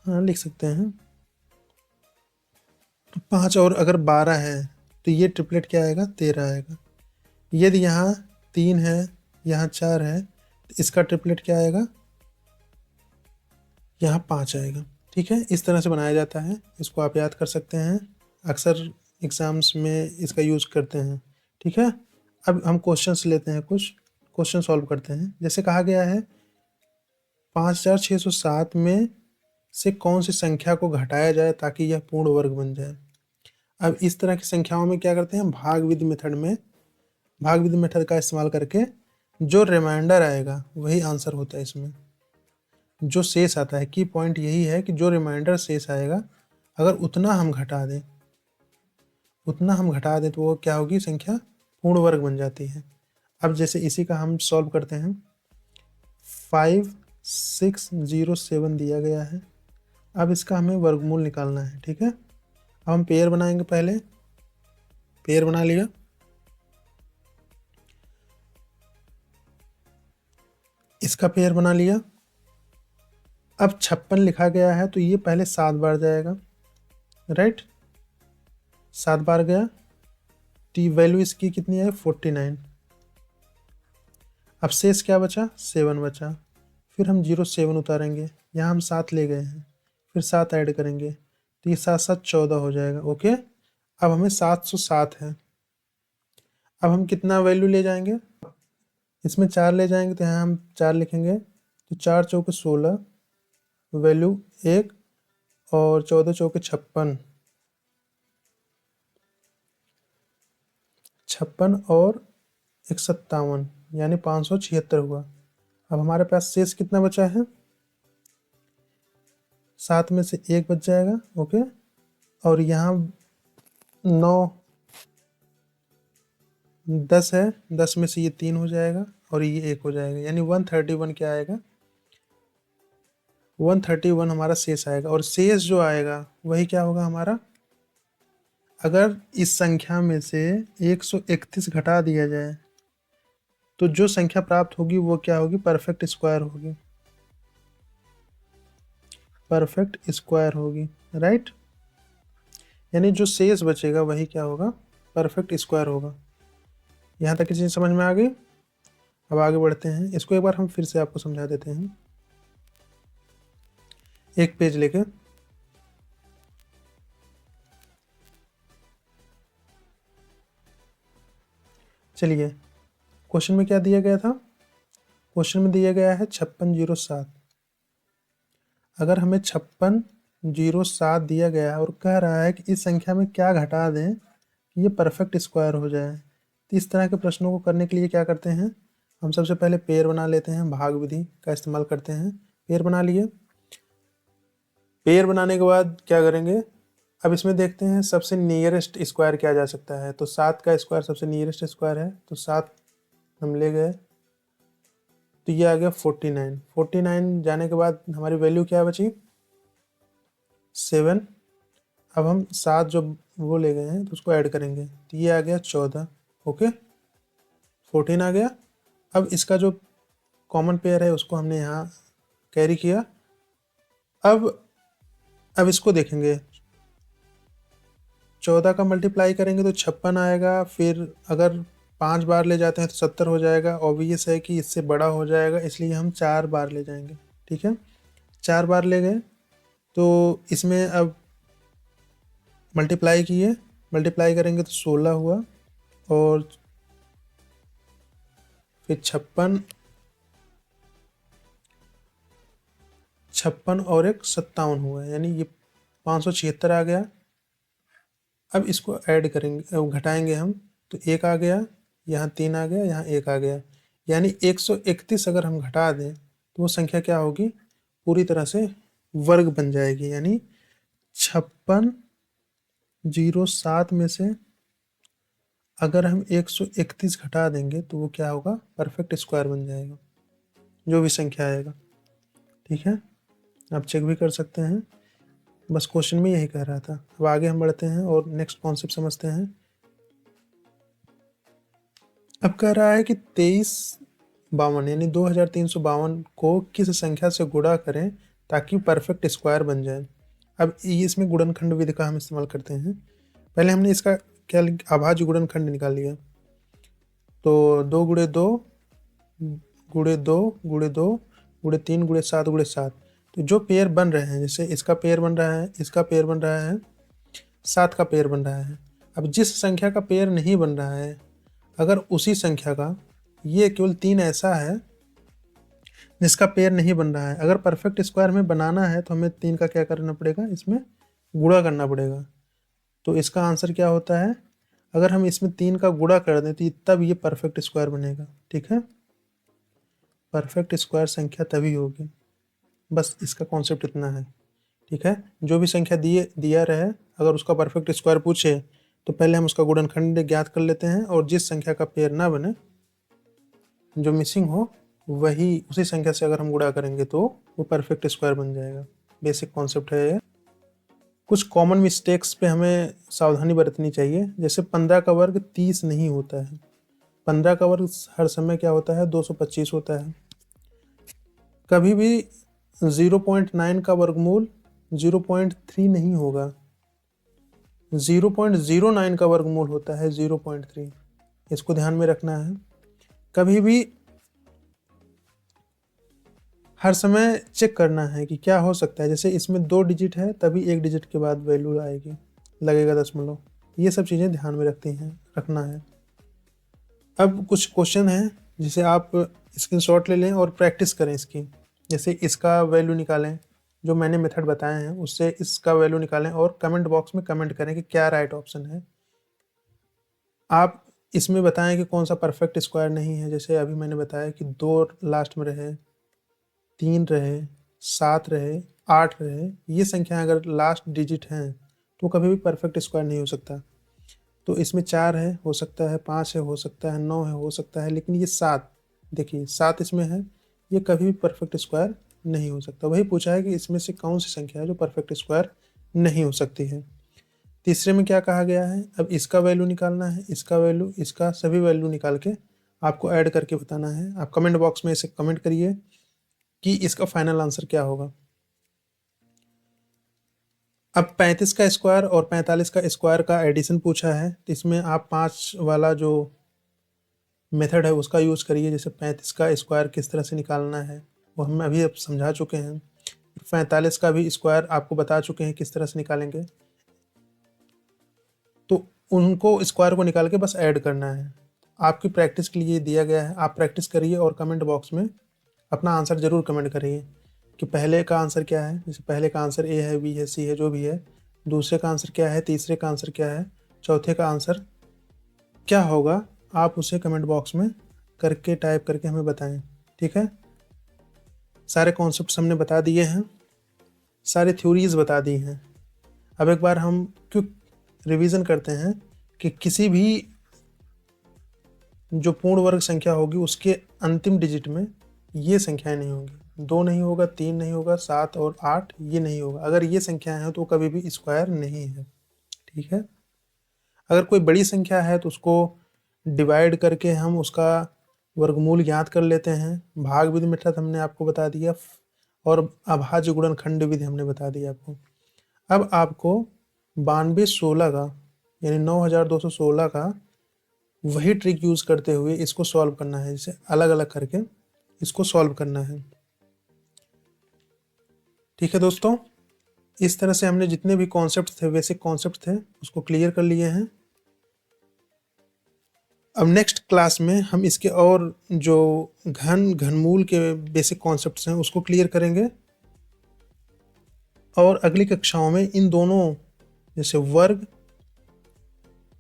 हाँ लिख सकते हैं 5 और अगर 12 है तो ये ट्रिपलेट क्या आएगा, 13 आएगा। यदि यहाँ 3 है, यहाँ 4 है तो इसका ट्रिपलेट क्या आएगा, यहाँ 5 आएगा। ठीक है, इस तरह से बनाया जाता है, इसको आप याद कर सकते हैं, अक्सर एग्ज़ाम्स में इसका यूज़ करते हैं। ठीक है, अब हम क्वेश्चंस लेते हैं, कुछ क्वेश्चन सॉल्व करते हैं। जैसे कहा गया है 5607 में से कौन सी संख्या को घटाया जाए ताकि यह पूर्ण वर्ग बन जाए। अब इस तरह की संख्याओं में क्या करते हैं, भाग विधि मेथड का इस्तेमाल करके जो रिमाइंडर आएगा वही आंसर होता है इसमें। जो शेष आता है, की पॉइंट यही है कि जो रिमाइंडर शेष आएगा अगर उतना हम घटा दें तो वो क्या होगी, संख्या पूर्ण वर्ग बन जाती है। अब जैसे इसी का हम सॉल्व करते हैं। 5607 दिया गया है। अब इसका हमें वर्गमूल निकालना है, ठीक है। अब हम पेयर बनाएंगे, पहले पेयर बना लिया। इसका पेयर बना लिया। अब 56 लिखा गया है तो ये पहले 7 बार जाएगा, राइट। 7 बार गया तो वैल्यू इसकी कितनी है, 49। अब शेष क्या बचा, 7 बचा। फिर हम 07 उतारेंगे, यहाँ हम 7 ले गए हैं, फिर 7 ऐड करेंगे तो ये 7 7 14 हो जाएगा, ओके। अब हमें 707 है। अब हम कितना वैल्यू ले जाएंगे, इसमें 4 ले जाएंगे तो यहाँ हम 4 लिखेंगे तो 4 चौके 16, वैल्यू 1, और 14 चौके 56, 56 और 157, यानी 576 हुआ। अब हमारे पास शेष कितना बचा है, 7 में से 1 बच जाएगा, ओके। और यहाँ 9 10 है, 10 में से ये 3 हो जाएगा और ये 1 हो जाएगा, यानी 131 क्या आएगा, 131 हमारा शेष आएगा। और शेष जो आएगा वही क्या होगा हमारा, अगर इस संख्या में से 131 घटा दिया जाए तो जो संख्या प्राप्त होगी वो क्या होगी, परफेक्ट स्क्वायर होगी, परफेक्ट स्क्वायर होगी, राइट। यानी जो शेष बचेगा वही क्या होगा, परफेक्ट स्क्वायर होगा। यहाँ तक की चीज़ समझ में आ गई। अब आगे बढ़ते हैं, इसको एक बार हम फिर से आपको समझा देते हैं, एक पेज लेके। चलिए, क्वेश्चन में क्या दिया गया था, क्वेश्चन में दिया गया है 5607। अगर हमें 5607 दिया गया और कह रहा है कि इस संख्या में क्या घटा दें कि ये परफेक्ट स्क्वायर हो जाए, तो इस तरह के प्रश्नों को करने के लिए क्या करते हैं, हम सबसे पहले पेयर बना लेते हैं, भाग विधि का इस्तेमाल करते हैं। पेयर बना लिए, पेयर बनाने के बाद क्या करेंगे, अब इसमें देखते हैं सबसे नियरेस्ट स्क्वायर क्या जा सकता है। तो 7 का स्क्वायर सबसे नियरेस्ट स्क्वायर है, तो 7 हम ले गए तो ये आ गया 49। 49 जाने के बाद हमारी वैल्यू क्या बची, 7। अब हम 7 जो वो ले गए हैं तो उसको ऐड करेंगे तो ये आ गया 14, ओके। 14 आ गया। अब इसका जो कॉमन पेयर है उसको हमने यहाँ कैरी किया। अब इसको देखेंगे, 14 का मल्टीप्लाई करेंगे तो 56 आएगा। फिर अगर 5 बार ले जाते हैं तो 70 हो जाएगा। ऑब्वियस है कि इससे बड़ा हो जाएगा, इसलिए हम 4 बार ले जाएंगे, ठीक है। 4 बार ले गए तो इसमें अब मल्टीप्लाई किए, मल्टीप्लाई करेंगे तो 16 हुआ, और फिर 56 और एक 57 हुआ, यानी ये 576 आ गया। अब इसको ऐड करेंगे, घटाएंगे हम तो 1 आ गया, यहाँ 3 आ गया, यहाँ 1 आ गया, यानी 131 अगर हम घटा दें तो वो संख्या क्या होगी, पूरी तरह से वर्ग बन जाएगी। यानी 5607 में से अगर हम 131 घटा देंगे तो वो क्या होगा, परफेक्ट स्क्वायर बन जाएगा, जो भी संख्या आएगा, ठीक है। आप चेक भी कर सकते हैं, बस क्वेश्चन में यही कह रहा था। अब आगे हम बढ़ते हैं और नेक्स्ट कॉन्सेप्ट समझते हैं। अब कह रहा है कि 2352 यानी 2352 को किस संख्या से गुणा करें ताकि परफेक्ट स्क्वायर बन जाए। अब ये इसमें गुणनखंड विधि का हम इस्तेमाल करते हैं। पहले हमने इसका क्या अभाज्य गुणनखंड निकाल लिया, तो 2 गुणे 2 गुणे 2 गुणे 2 गुणे 3 गुणे 7 गुणे 7। तो जो पेयर बन रहे हैं, जैसे इसका पेयर बन रहा है, इसका पेयर बन रहा है, 7 का पेयर बन रहा है। अब जिस संख्या का पेयर नहीं बन रहा है, अगर उसी संख्या का, ये केवल 3 ऐसा है जिसका पेयर नहीं बन रहा है, अगर परफेक्ट स्क्वायर में बनाना है तो हमें 3 का क्या करना पड़ेगा, इसमें गुणा करना पड़ेगा। तो इसका आंसर क्या होता है, अगर हम इसमें 3 का गुणा कर दें तो तब ये परफेक्ट स्क्वायर बनेगा, ठीक है। परफेक्ट स्क्वायर संख्या तभी होगी बस इसका कॉन्सेप्ट इतना है। ठीक है, जो भी संख्या दिया रहे, अगर उसका परफेक्ट स्क्वायर पूछे तो पहले हम उसका गुणनखंड ज्ञात कर लेते हैं, और जिस संख्या का पेयर ना बने, जो मिसिंग हो, वही उसी संख्या से अगर हम गुणा करेंगे तो वो परफेक्ट स्क्वायर बन जाएगा। बेसिक कॉन्सेप्ट है ये। कुछ कॉमन मिस्टेक्स पे हमें सावधानी बरतनी चाहिए। जैसे 15 का वर्ग 30 नहीं होता है। 15 का वर्ग हर समय क्या होता है, 225 होता है। कभी भी 0.9 का वर्गमूल 0.3 नहीं होगा। 0.09 का वर्गमूल होता है 0.3। इसको ध्यान में रखना है। कभी भी हर समय चेक करना है कि क्या हो सकता है। जैसे इसमें 2 डिजिट है, तभी 1 डिजिट के बाद वैल्यू आएगी, लगेगा दशमलव। ये सब चीज़ें ध्यान में रखना है। अब कुछ क्वेश्चन हैं जिसे आप स्क्रीनशॉट ले लें और प्रैक्टिस करें इसकी। जैसे इसका वैल्यू निकालें, जो मैंने मेथड बताए हैं उससे इसका वैल्यू निकालें, और कमेंट बॉक्स में कमेंट करें कि क्या राइट ऑप्शन है। आप इसमें बताएं कि कौन सा परफेक्ट स्क्वायर नहीं है। जैसे अभी मैंने बताया कि 2 लास्ट में रहे, 3 रहे, 7 रहे, 8 रहे, ये संख्या अगर लास्ट डिजिट हैं तो कभी भी परफेक्ट स्क्वायर नहीं हो सकता। तो इसमें 4 है, हो सकता है 5 है, हो सकता है 9 है, हो सकता है, लेकिन ये 7, देखिए 7 इसमें है, ये कभी भी परफेक्ट स्क्वायर नहीं हो सकता। वही पूछा है कि इसमें से कौन सी संख्या है जो परफेक्ट स्क्वायर नहीं हो सकती है। तीसरे में क्या कहा गया है, अब इसका वैल्यू निकालना है, इसका वैल्यू, इसका सभी वैल्यू निकाल के आपको ऐड करके बताना है। आप कमेंट बॉक्स में इसे कमेंट करिए कि इसका फाइनल आंसर क्या होगा। अब 35 का स्क्वायर और 45 का स्क्वायर का एडिशन पूछा है, तो इसमें आप 5 वाला जो मेथड है उसका यूज़ करिए। जैसे 35 का स्क्वायर किस तरह से निकालना है वो हम अभी अब समझा चुके हैं। 45 का भी स्क्वायर आपको बता चुके हैं किस तरह से निकालेंगे। तो उनको स्क्वायर को निकाल के बस ऐड करना है। आपकी प्रैक्टिस के लिए दिया गया है, आप प्रैक्टिस करिए और कमेंट बॉक्स में अपना आंसर ज़रूर कमेंट करिए कि पहले का आंसर क्या है। जैसे पहले का आंसर ए है, बी है, सी है, जो भी है। दूसरे का आंसर क्या है, तीसरे का आंसर क्या है, चौथे का आंसर क्या होगा, आप उसे कमेंट बॉक्स में करके टाइप करके हमें बताएं। ठीक है, सारे कॉन्सेप्ट्स हमने बता दिए हैं, सारी थ्योरीज बता दी हैं। अब एक बार हम क्विक रिवीजन करते हैं कि किसी भी जो पूर्ण वर्ग संख्या होगी उसके अंतिम डिजिट में ये संख्याएं नहीं होंगी। 2 नहीं होगा, 3 नहीं होगा, 7 और 8 ये नहीं होगा। अगर ये संख्याएं हैं तो कभी भी स्क्वायर नहीं है। ठीक है, अगर कोई बड़ी संख्या है तो उसको डिवाइड करके हम उसका वर्गमूल ज्ञात कर लेते हैं। भाग विधि मेथड हमने आपको बता दिया, और अभाज्य गुणनखंड विधि हमने बता दी आपको। अब आपको 9216 का यानी 9216 का वही ट्रिक यूज़ करते हुए इसको सॉल्व करना है। जैसे अलग अलग करके इसको सॉल्व करना है। ठीक है दोस्तों, इस तरह से हमने जितने भी कॉन्सेप्ट थे, बेसिक कॉन्सेप्ट थे, उसको क्लियर कर लिए हैं। अब नेक्स्ट क्लास में हम इसके और जो घनमूल के बेसिक कॉन्सेप्ट्स हैं उसको क्लियर करेंगे, और अगली कक्षाओं में इन दोनों जैसे वर्ग,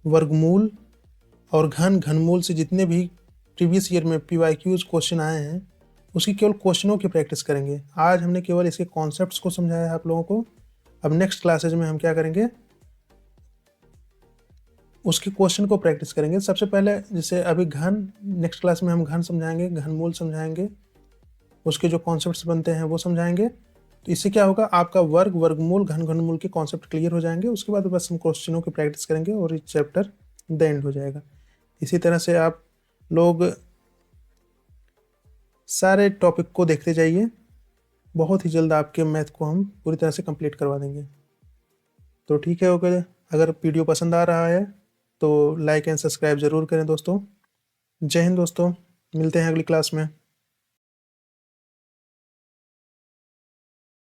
वर्गमूल और घनमूल से जितने भी प्रीवियस ईयर में PYQs क्वेश्चन आए हैं उसकी केवल क्वेश्चनों की प्रैक्टिस करेंगे। आज हमने केवल इसके कॉन्सेप्ट्स को समझाया है आप लोगों को। अब नेक्स्ट क्लासेज में हम क्या करेंगे, उसके क्वेश्चन को प्रैक्टिस करेंगे। सबसे पहले जैसे अभी नेक्स्ट क्लास में हम घन समझाएंगे, घनमूल समझाएंगे, उसके जो कॉन्सेप्ट्स बनते हैं वो समझाएंगे। तो इससे क्या होगा, आपका वर्ग, वर्गमूल, घनमूल के कॉन्सेप्ट क्लियर हो जाएंगे। उसके बाद बस हम क्वेश्चनों की प्रैक्टिस करेंगे और ये चैप्टर द एंड हो जाएगा। इसी तरह से आप लोग सारे टॉपिक को देखते जाइए। बहुत ही जल्द आपके मैथ को हम पूरी तरह से कंप्लीट करवा देंगे। तो ठीक है, ओके। अगर वीडियो पसंद आ रहा है तो लाइक एंड सब्सक्राइब ज़रूर करें दोस्तों। जय हिंद दोस्तों, मिलते हैं अगली क्लास में।